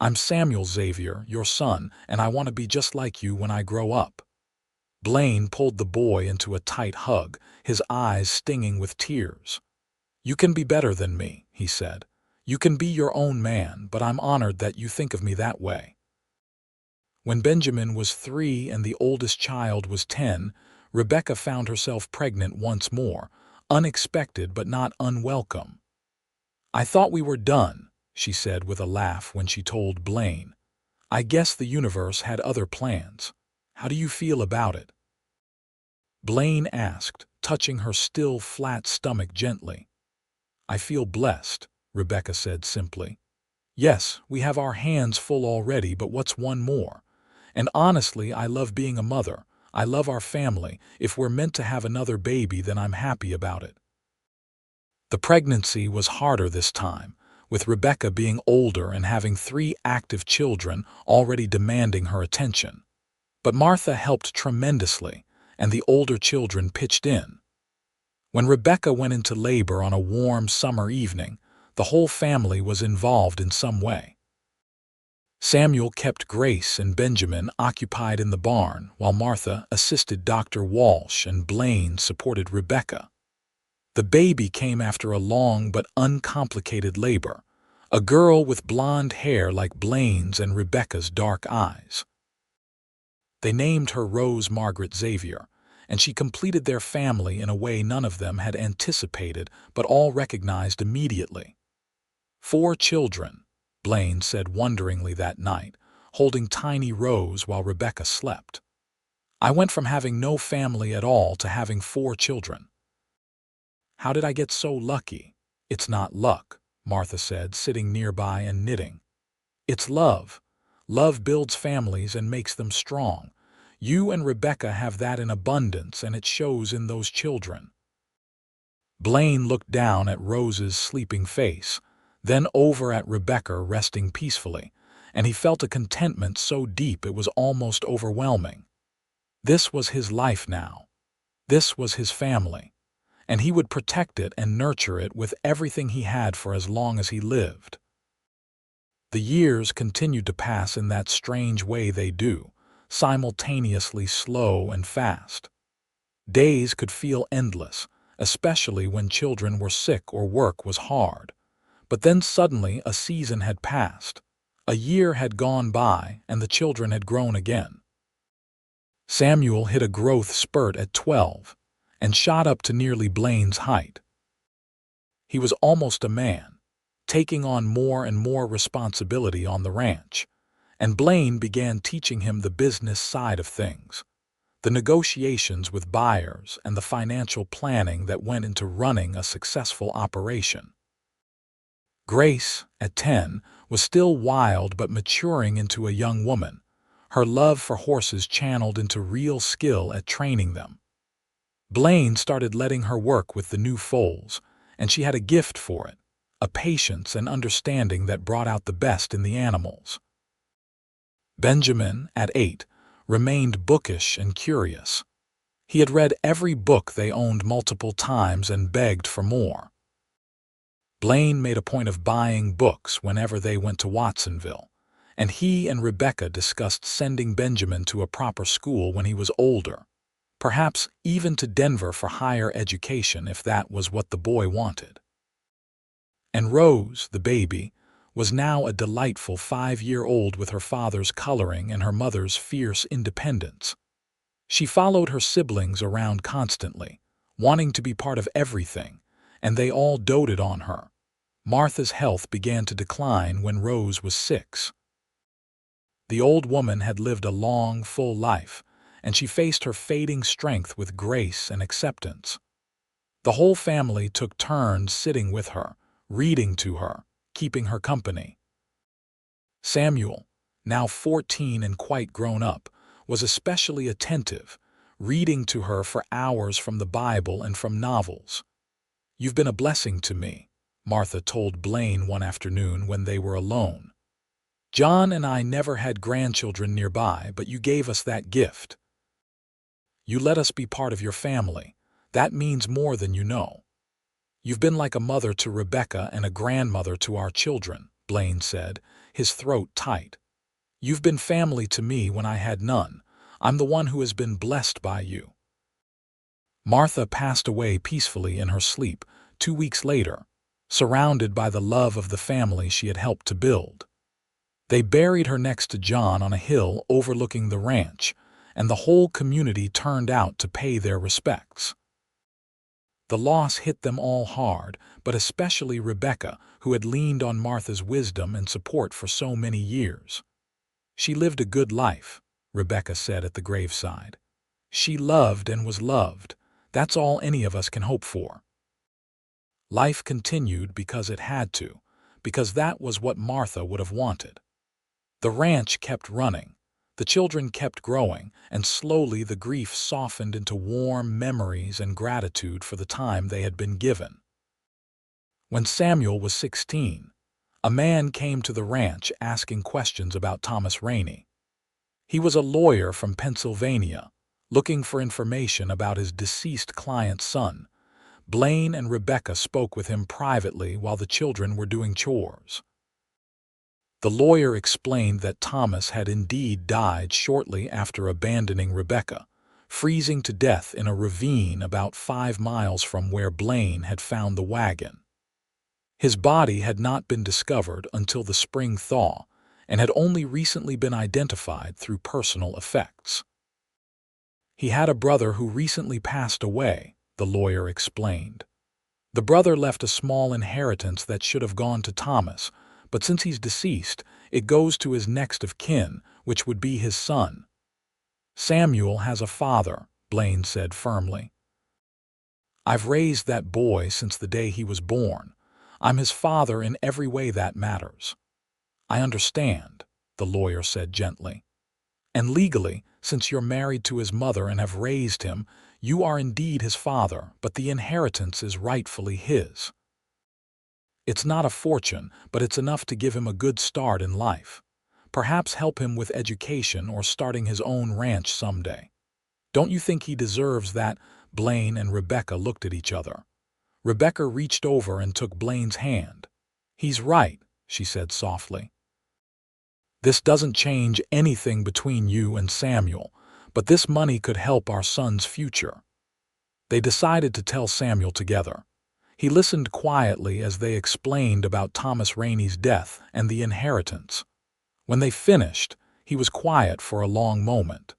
I'm Samuel Xavier, your son, and I want to be just like you when I grow up." Blaine pulled the boy into a tight hug, his eyes stinging with tears. "You can be better than me," he said. "You can be your own man, but I'm honored that you think of me that way." When Benjamin was 3 and the oldest child was 10, Rebecca found herself pregnant once more, unexpected but not unwelcome. "I thought we were done," she said with a laugh when she told Blaine. "I guess the universe had other plans. How do you feel about it?" Blaine asked, touching her still flat stomach gently. "I feel blessed," Rebecca said simply. "Yes, we have our hands full already, but what's one more? And honestly, I love being a mother. I love our family. If we're meant to have another baby, then I'm happy about it." The pregnancy was harder this time, with Rebecca being older and having 3 active children already demanding her attention. But Martha helped tremendously, and the older children pitched in. When Rebecca went into labor on a warm summer evening, the whole family was involved in some way. Samuel kept Grace and Benjamin occupied in the barn, while Martha assisted Dr. Walsh and Blaine supported Rebecca. The baby came after a long but uncomplicated labor, a girl with blonde hair like Blaine's and Rebecca's dark eyes. They named her Rose Margaret Xavier, and she completed their family in a way none of them had anticipated but all recognized immediately. 4 children, Blaine said wonderingly that night, holding tiny Rose while Rebecca slept. "I went from having no family at all to having 4 children. How did I get so lucky?" "It's not luck," Martha said, sitting nearby and knitting. "It's love. Love builds families and makes them strong. You and Rebecca have that in abundance, and it shows in those children." Blaine looked down at Rose's sleeping face, then over at Rebecca resting peacefully, and he felt a contentment so deep it was almost overwhelming. This was his life now. This was his family, and he would protect it and nurture it with everything he had for as long as he lived. The years continued to pass in that strange way they do, simultaneously slow and fast. Days could feel endless, especially when children were sick or work was hard. But then suddenly a season had passed. A year had gone by and the children had grown again. Samuel hit a growth spurt at 12 and shot up to nearly Blaine's height. He was almost a man, taking on more and more responsibility on the ranch, and Blaine began teaching him the business side of things, the negotiations with buyers and the financial planning that went into running a successful operation. Grace, at 10, was still wild but maturing into a young woman, her love for horses channeled into real skill at training them. Blaine started letting her work with the new foals, and she had a gift for it, a patience and understanding that brought out the best in the animals. Benjamin, at 8, remained bookish and curious. He had read every book they owned multiple times and begged for more. Blaine made a point of buying books whenever they went to Watsonville, and he and Rebecca discussed sending Benjamin to a proper school when he was older, perhaps even to Denver for higher education if that was what the boy wanted. And Rose, the baby, was now a delightful 5-year-old with her father's coloring and her mother's fierce independence. She followed her siblings around constantly, wanting to be part of everything, and they all doted on her. Martha's health began to decline when Rose was 6. The old woman had lived a long, full life, and she faced her fading strength with grace and acceptance. The whole family took turns sitting with her, reading to her, keeping her company. Samuel, now 14 and quite grown up, was especially attentive, reading to her for hours from the Bible and from novels. "You've been a blessing to me," Martha told Blaine one afternoon when they were alone. "John and I never had grandchildren nearby, but you gave us that gift. You let us be part of your family. That means more than you know. You've been like a mother to Rebecca and a grandmother to our children," Blaine said, his throat tight. "You've been family to me when I had none. I'm the one who has been blessed by you." Martha passed away peacefully in her sleep 2 weeks later, surrounded by the love of the family she had helped to build. They buried her next to John on a hill overlooking the ranch, and the whole community turned out to pay their respects. The loss hit them all hard, but especially Rebecca, who had leaned on Martha's wisdom and support for so many years. "She lived a good life," Rebecca said at the graveside. "She loved and was loved. That's all any of us can hope for." Life continued because it had to, because that was what Martha would have wanted. The ranch kept running, the children kept growing, and slowly the grief softened into warm memories and gratitude for the time they had been given. When Samuel was 16, a man came to the ranch asking questions about Thomas Rainey. He was a lawyer from Pennsylvania, looking for information about his deceased client's son. Blaine and Rebecca spoke with him privately while the children were doing chores. The lawyer explained that Thomas had indeed died shortly after abandoning Rebecca, freezing to death in a ravine about 5 miles from where Blaine had found the wagon. His body had not been discovered until the spring thaw and had only recently been identified through personal effects. "He had a brother who recently passed away," the lawyer explained. "The brother left a small inheritance that should have gone to Thomas, but since he's deceased, it goes to his next of kin, which would be his son." "Samuel has a father," Blaine said firmly. "I've raised that boy since the day he was born. I'm his father in every way that matters." "I understand," the lawyer said gently. "And legally, since you're married to his mother and have raised him, you are indeed his father, but the inheritance is rightfully his. It's not a fortune, but it's enough to give him a good start in life. Perhaps help him with education or starting his own ranch someday. Don't you think he deserves that?" Blaine and Rebecca looked at each other. Rebecca reached over and took Blaine's hand. "He's right," she said softly. "This doesn't change anything between you and Samuel, but this money could help our son's future." They decided to tell Samuel together. He listened quietly as they explained about Thomas Rainey's death and the inheritance. When they finished, he was quiet for a long moment.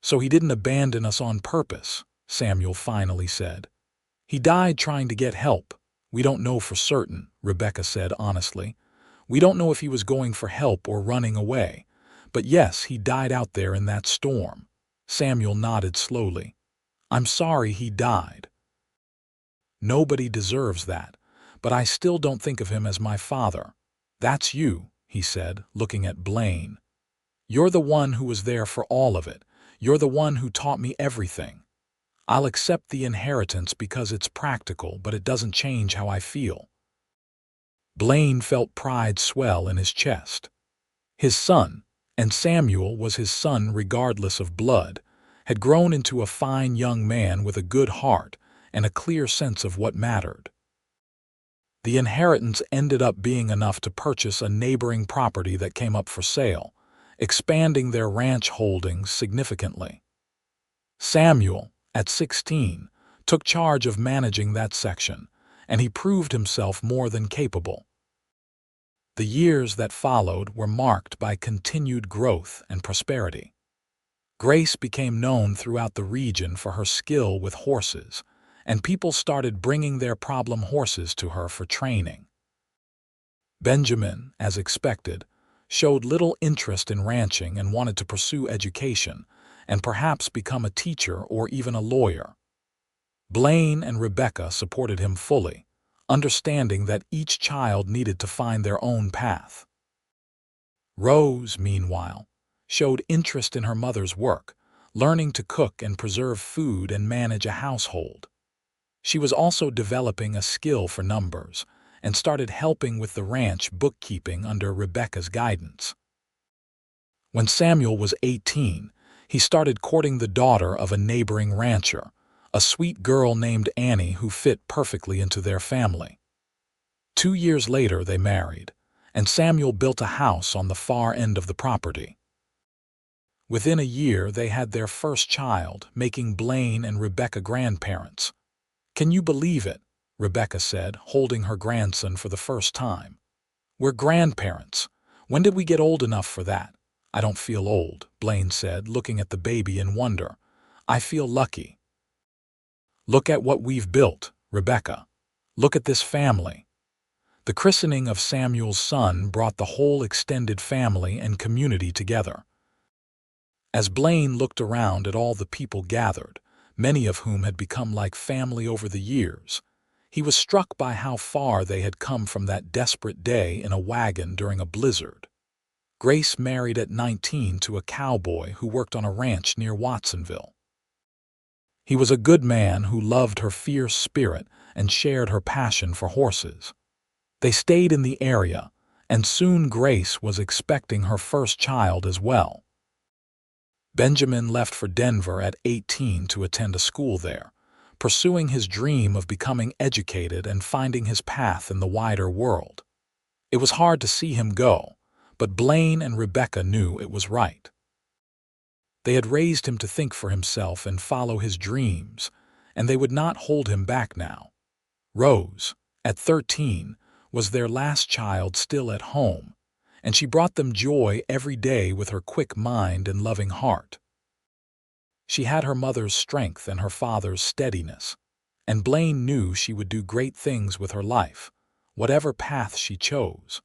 "So he didn't abandon us on purpose," Samuel finally said. "He died trying to get help. We don't know for certain," Rebecca said honestly. "We don't know if he was going for help or running away. But yes, he died out there in that storm." Samuel nodded slowly. "I'm sorry he died. Nobody deserves that, but I still don't think of him as my father." "That's you," he said, looking at Blaine. "You're the one who was there for all of it. You're the one who taught me everything. I'll accept the inheritance because it's practical, but it doesn't change how I feel." Blaine felt pride swell in his chest. His son, and Samuel was his son regardless of blood, had grown into a fine young man with a good heart and a clear sense of what mattered. The inheritance ended up being enough to purchase a neighboring property that came up for sale, expanding their ranch holdings significantly. Samuel, at 16, took charge of managing that section, and he proved himself more than capable. The years that followed were marked by continued growth and prosperity. Grace became known throughout the region for her skill with horses, and people started bringing their problem horses to her for training. Benjamin, as expected, showed little interest in ranching and wanted to pursue education, and perhaps become a teacher or even a lawyer. Blaine and Rebecca supported him fully, understanding that each child needed to find their own path. Rose, meanwhile, showed interest in her mother's work, learning to cook and preserve food and manage a household. She was also developing a skill for numbers and started helping with the ranch bookkeeping under Rebecca's guidance. When Samuel was 18, he started courting the daughter of a neighboring rancher, a sweet girl named Annie who fit perfectly into their family. 2 years later, they married, and Samuel built a house on the far end of the property. Within a year, they had their first child, making Blaine and Rebecca grandparents. "Can you believe it?" Rebecca said, holding her grandson for the first time. "We're grandparents. When did we get old enough for that?" "I don't feel old," Blaine said, looking at the baby in wonder. "I feel lucky." "Look at what we've built, Rebecca. Look at this family." The christening of Samuel's son brought the whole extended family and community together. As Blaine looked around at all the people gathered, many of whom had become like family over the years, he was struck by how far they had come from that desperate day in a wagon during a blizzard. Grace married at 19 to a cowboy who worked on a ranch near Watsonville. He was a good man who loved her fierce spirit and shared her passion for horses. They stayed in the area, and soon Grace was expecting her first child as well. Benjamin left for Denver at 18 to attend a school there, pursuing his dream of becoming educated and finding his path in the wider world. It was hard to see him go, but Blaine and Rebecca knew it was right. They had raised him to think for himself and follow his dreams, and they would not hold him back now. Rose, at 13, was their last child still at home, and she brought them joy every day with her quick mind and loving heart. She had her mother's strength and her father's steadiness, and Blaine knew she would do great things with her life, whatever path she chose.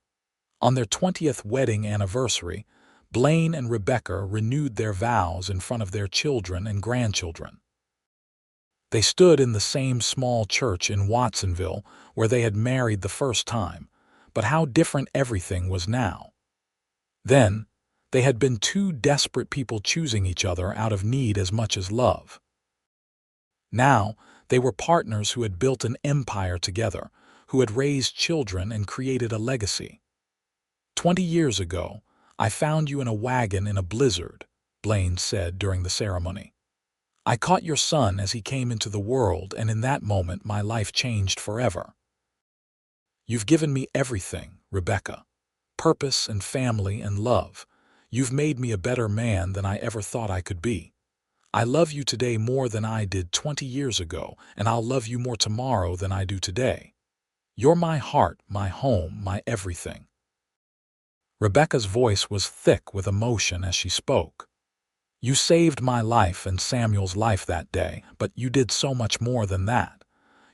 On their 20th wedding anniversary, Blaine and Rebecca renewed their vows in front of their children and grandchildren. They stood in the same small church in Watsonville where they had married the first time, but how different everything was now. Then, they had been two desperate people choosing each other out of need as much as love. Now, they were partners who had built an empire together, who had raised children and created a legacy. 20 years ago, I found you in a wagon in a blizzard, Blaine said during the ceremony. I caught your son as he came into the world, and in that moment my life changed forever. You've given me everything, Rebecca. Purpose and family and love. You've made me a better man than I ever thought I could be. I love you today more than I did 20 years ago, and I'll love you more tomorrow than I do today. You're my heart, my home, my everything. Rebecca's voice was thick with emotion as she spoke. You saved my life and Samuel's life that day, but you did so much more than that.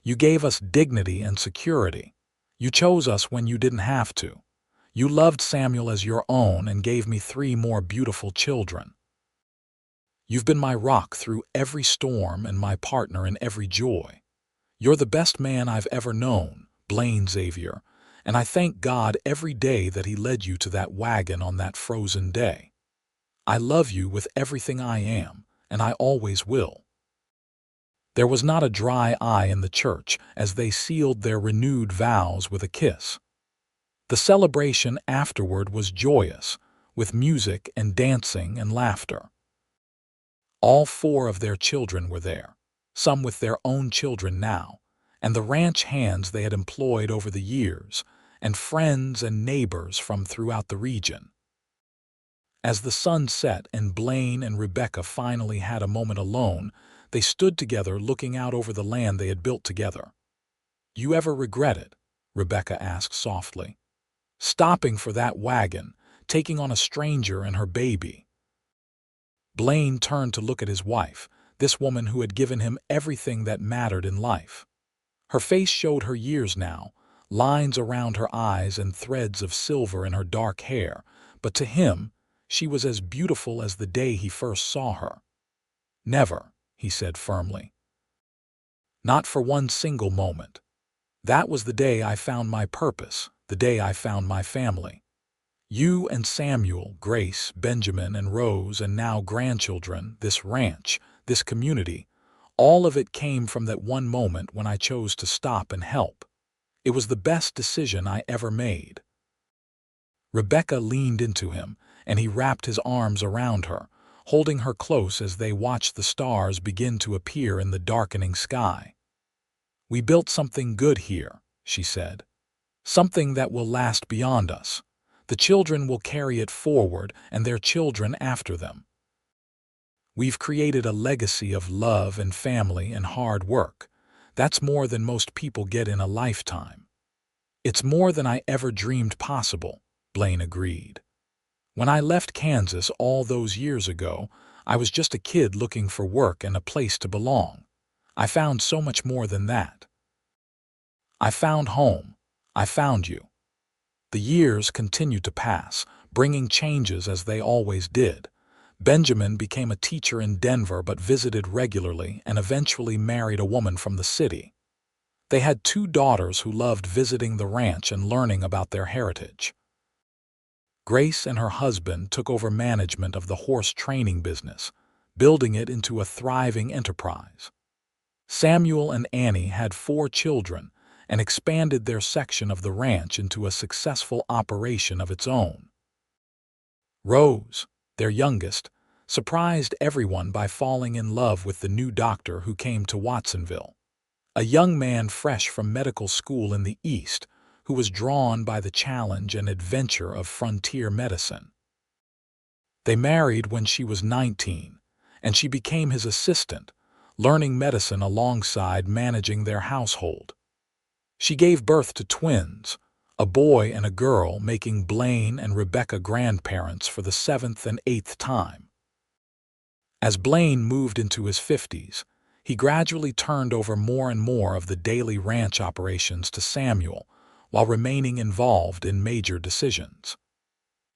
You gave us dignity and security. You chose us when you didn't have to. You loved Samuel as your own and gave me 3 more beautiful children. You've been my rock through every storm and my partner in every joy. You're the best man I've ever known, Blaine Xavier, and I thank God every day that he led you to that wagon on that frozen day. I love you with everything I am, and I always will. There was not a dry eye in the church as they sealed their renewed vows with a kiss. The celebration afterward was joyous, with music and dancing and laughter. All 4 of their children were there, some with their own children now, and the ranch hands they had employed over the years, and friends and neighbors from throughout the region. As the sun set and Blaine and Rebecca finally had a moment alone, they stood together looking out over the land they had built together. You ever regret it? Rebecca asked softly. Stopping for that wagon, taking on a stranger and her baby. Blaine turned to look at his wife, this woman who had given him everything that mattered in life. Her face showed her years now, lines around her eyes and threads of silver in her dark hair, but to him, she was as beautiful as the day he first saw her. Never, he said firmly. Not for one single moment. That was the day I found my purpose, the day I found my family. You and Samuel, Grace, Benjamin, and Rose, and now grandchildren, this ranch, this community, all of it came from that one moment when I chose to stop and help. It was the best decision I ever made. Rebecca leaned into him, and he wrapped his arms around her, holding her close as they watched the stars begin to appear in the darkening sky. "We built something good here," she said. "Something that will last beyond us. The children will carry it forward and their children after them. We've created a legacy of love and family and hard work. That's more than most people get in a lifetime." "It's more than I ever dreamed possible," Blaine agreed. "When I left Kansas all those years ago, I was just a kid looking for work and a place to belong. I found so much more than that. I found home. I found you." The years continued to pass, bringing changes as they always did. Benjamin became a teacher in Denver but visited regularly and eventually married a woman from the city. They had 2 daughters who loved visiting the ranch and learning about their heritage. Grace and her husband took over management of the horse training business, building it into a thriving enterprise. Samuel and Annie had 4 children and expanded their section of the ranch into a successful operation of its own. Rose, their youngest, surprised everyone by falling in love with the new doctor who came to Watsonville, a young man fresh from medical school in the East who was drawn by the challenge and adventure of frontier medicine. They married when she was 19, and she became his assistant, learning medicine alongside managing their household. She gave birth to twins, a boy and a girl, making Blaine and Rebecca grandparents for the 7th and 8th time. As Blaine moved into his 50s, he gradually turned over more and more of the daily ranch operations to Samuel, while remaining involved in major decisions.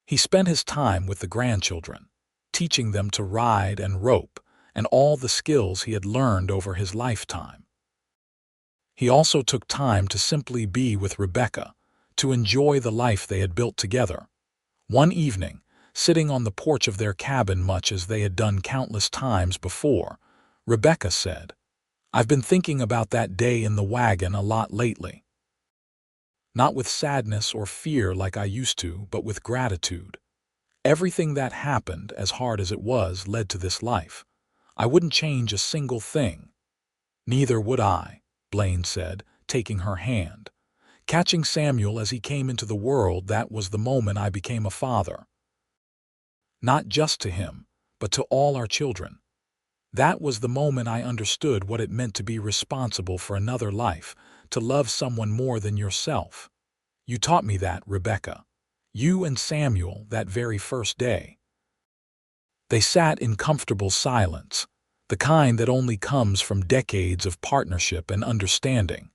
He spent his time with the grandchildren, teaching them to ride and rope and all the skills he had learned over his lifetime. He also took time to simply be with Rebecca, to enjoy the life they had built together. One evening, sitting on the porch of their cabin much as they had done countless times before, Rebecca said, "I've been thinking about that day in the wagon a lot lately. Not with sadness or fear like I used to, but with gratitude. Everything that happened, as hard as it was, led to this life. I wouldn't change a single thing." "Neither would I," Blaine said, taking her hand. "Catching Samuel as he came into the world, that was the moment I became a father. Not just to him, but to all our children. That was the moment I understood what it meant to be responsible for another life, to love someone more than yourself. You taught me that, Rebecca. You and Samuel, that very first day." They sat in comfortable silence, the kind that only comes from decades of partnership and understanding.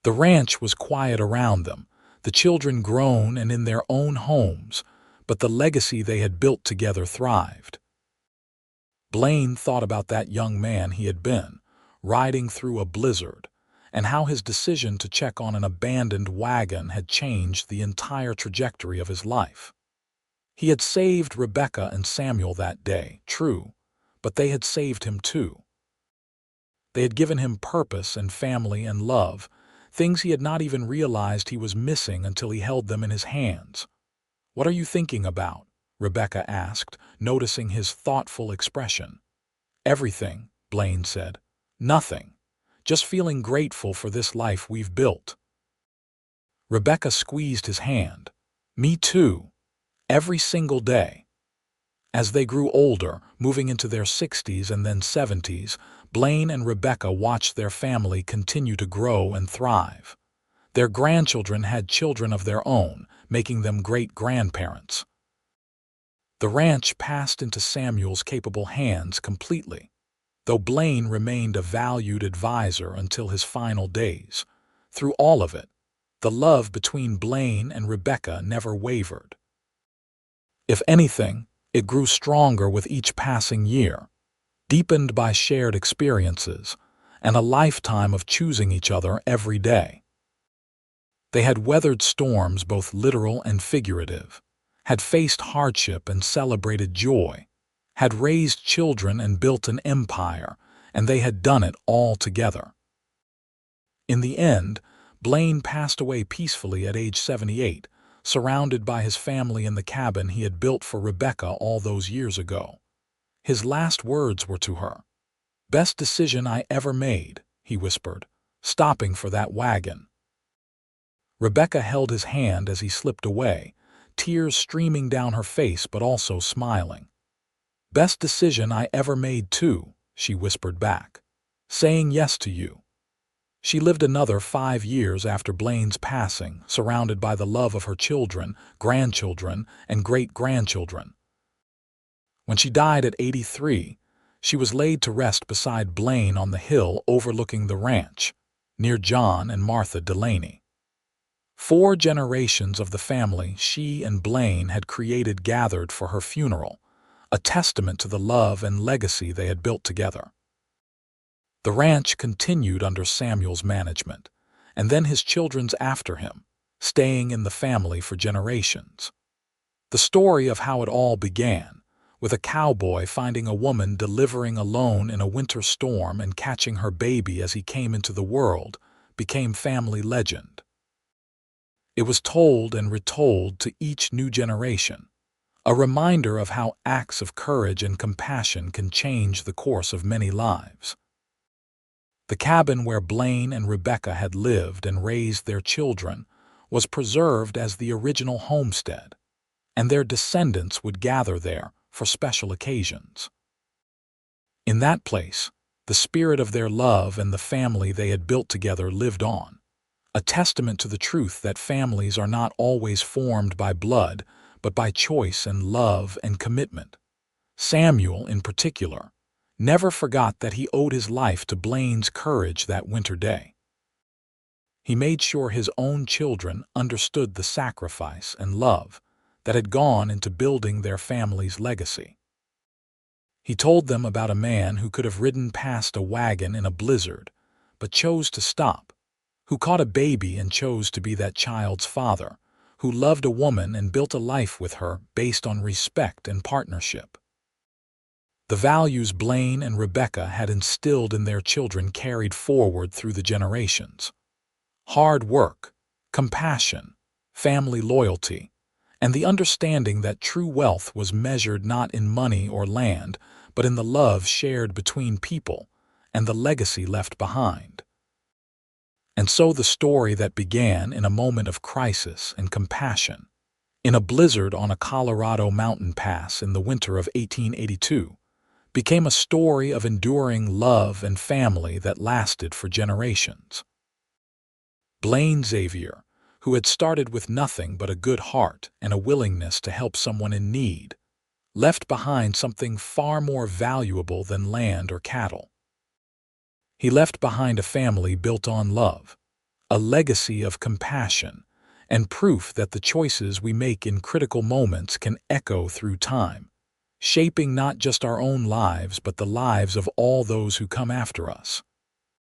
The ranch was quiet around them, the children grown and in their own homes, but the legacy they had built together thrived. Blaine thought about that young man he had been, riding through a blizzard, and how his decision to check on an abandoned wagon had changed the entire trajectory of his life. He had saved Rebecca and Samuel that day, true, but they had saved him too. They had given him purpose and family and love, things he had not even realized he was missing until he held them in his hands. "What are you thinking about?" Rebecca asked, noticing his thoughtful expression. "Everything," Blaine said. "Nothing. Just feeling grateful for this life we've built." Rebecca squeezed his hand. "Me too. Every single day." As they grew older, moving into their 60s and then 70s, Blaine and Rebecca watched their family continue to grow and thrive. Their grandchildren had children of their own, making them great-grandparents. The ranch passed into Samuel's capable hands completely, though Blaine remained a valued advisor until his final days. Through all of it, the love between Blaine and Rebecca never wavered. If anything, it grew stronger with each passing year, deepened by shared experiences, and a lifetime of choosing each other every day. They had weathered storms, both literal and figurative, had faced hardship and celebrated joy, had raised children and built an empire, and they had done it all together. In the end, Blaine passed away peacefully at age 78, surrounded by his family in the cabin he had built for Rebecca all those years ago. His last words were to her. "Best decision I ever made," he whispered, stopping for that wagon. Rebecca held his hand as he slipped away, tears streaming down her face but also smiling. "Best decision I ever made too," she whispered back, "saying yes to you." She lived another 5 years after Blaine's passing, surrounded by the love of her children, grandchildren, and great-grandchildren. When she died at 83, she was laid to rest beside Blaine on the hill overlooking the ranch, near John and Martha Delaney. 4 generations of the family she and Blaine had created gathered for her funeral, a testament to the love and legacy they had built together. The ranch continued under Samuel's management, and then his children's after him, staying in the family for generations. The story of how it all began, with a cowboy finding a woman delivering alone in a winter storm and catching her baby as he came into the world, became family legend. It was told and retold to each new generation, a reminder of how acts of courage and compassion can change the course of many lives. The cabin where Blaine and Rebecca had lived and raised their children was preserved as the original homestead, and their descendants would gather there for special occasions. In that place, the spirit of their love and the family they had built together lived on, a testament to the truth that families are not always formed by blood, but by choice and love and commitment. Samuel, in particular, never forgot that he owed his life to Blaine's courage that winter day. He made sure his own children understood the sacrifice and love that had gone into building their family's legacy. He told them about a man who could have ridden past a wagon in a blizzard, but chose to stop, who caught a baby and chose to be that child's father, who loved a woman and built a life with her based on respect and partnership. The values Blaine and Rebecca had instilled in their children carried forward through the generations. Hard work, compassion, family loyalty, and the understanding that true wealth was measured not in money or land, but in the love shared between people and the legacy left behind. And so the story that began in a moment of crisis and compassion, in a blizzard on a Colorado mountain pass in the winter of 1882, became a story of enduring love and family that lasted for generations. Blaine Xavier, who had started with nothing but a good heart and a willingness to help someone in need, left behind something far more valuable than land or cattle. He left behind a family built on love, a legacy of compassion, and proof that the choices we make in critical moments can echo through time, shaping not just our own lives but the lives of all those who come after us.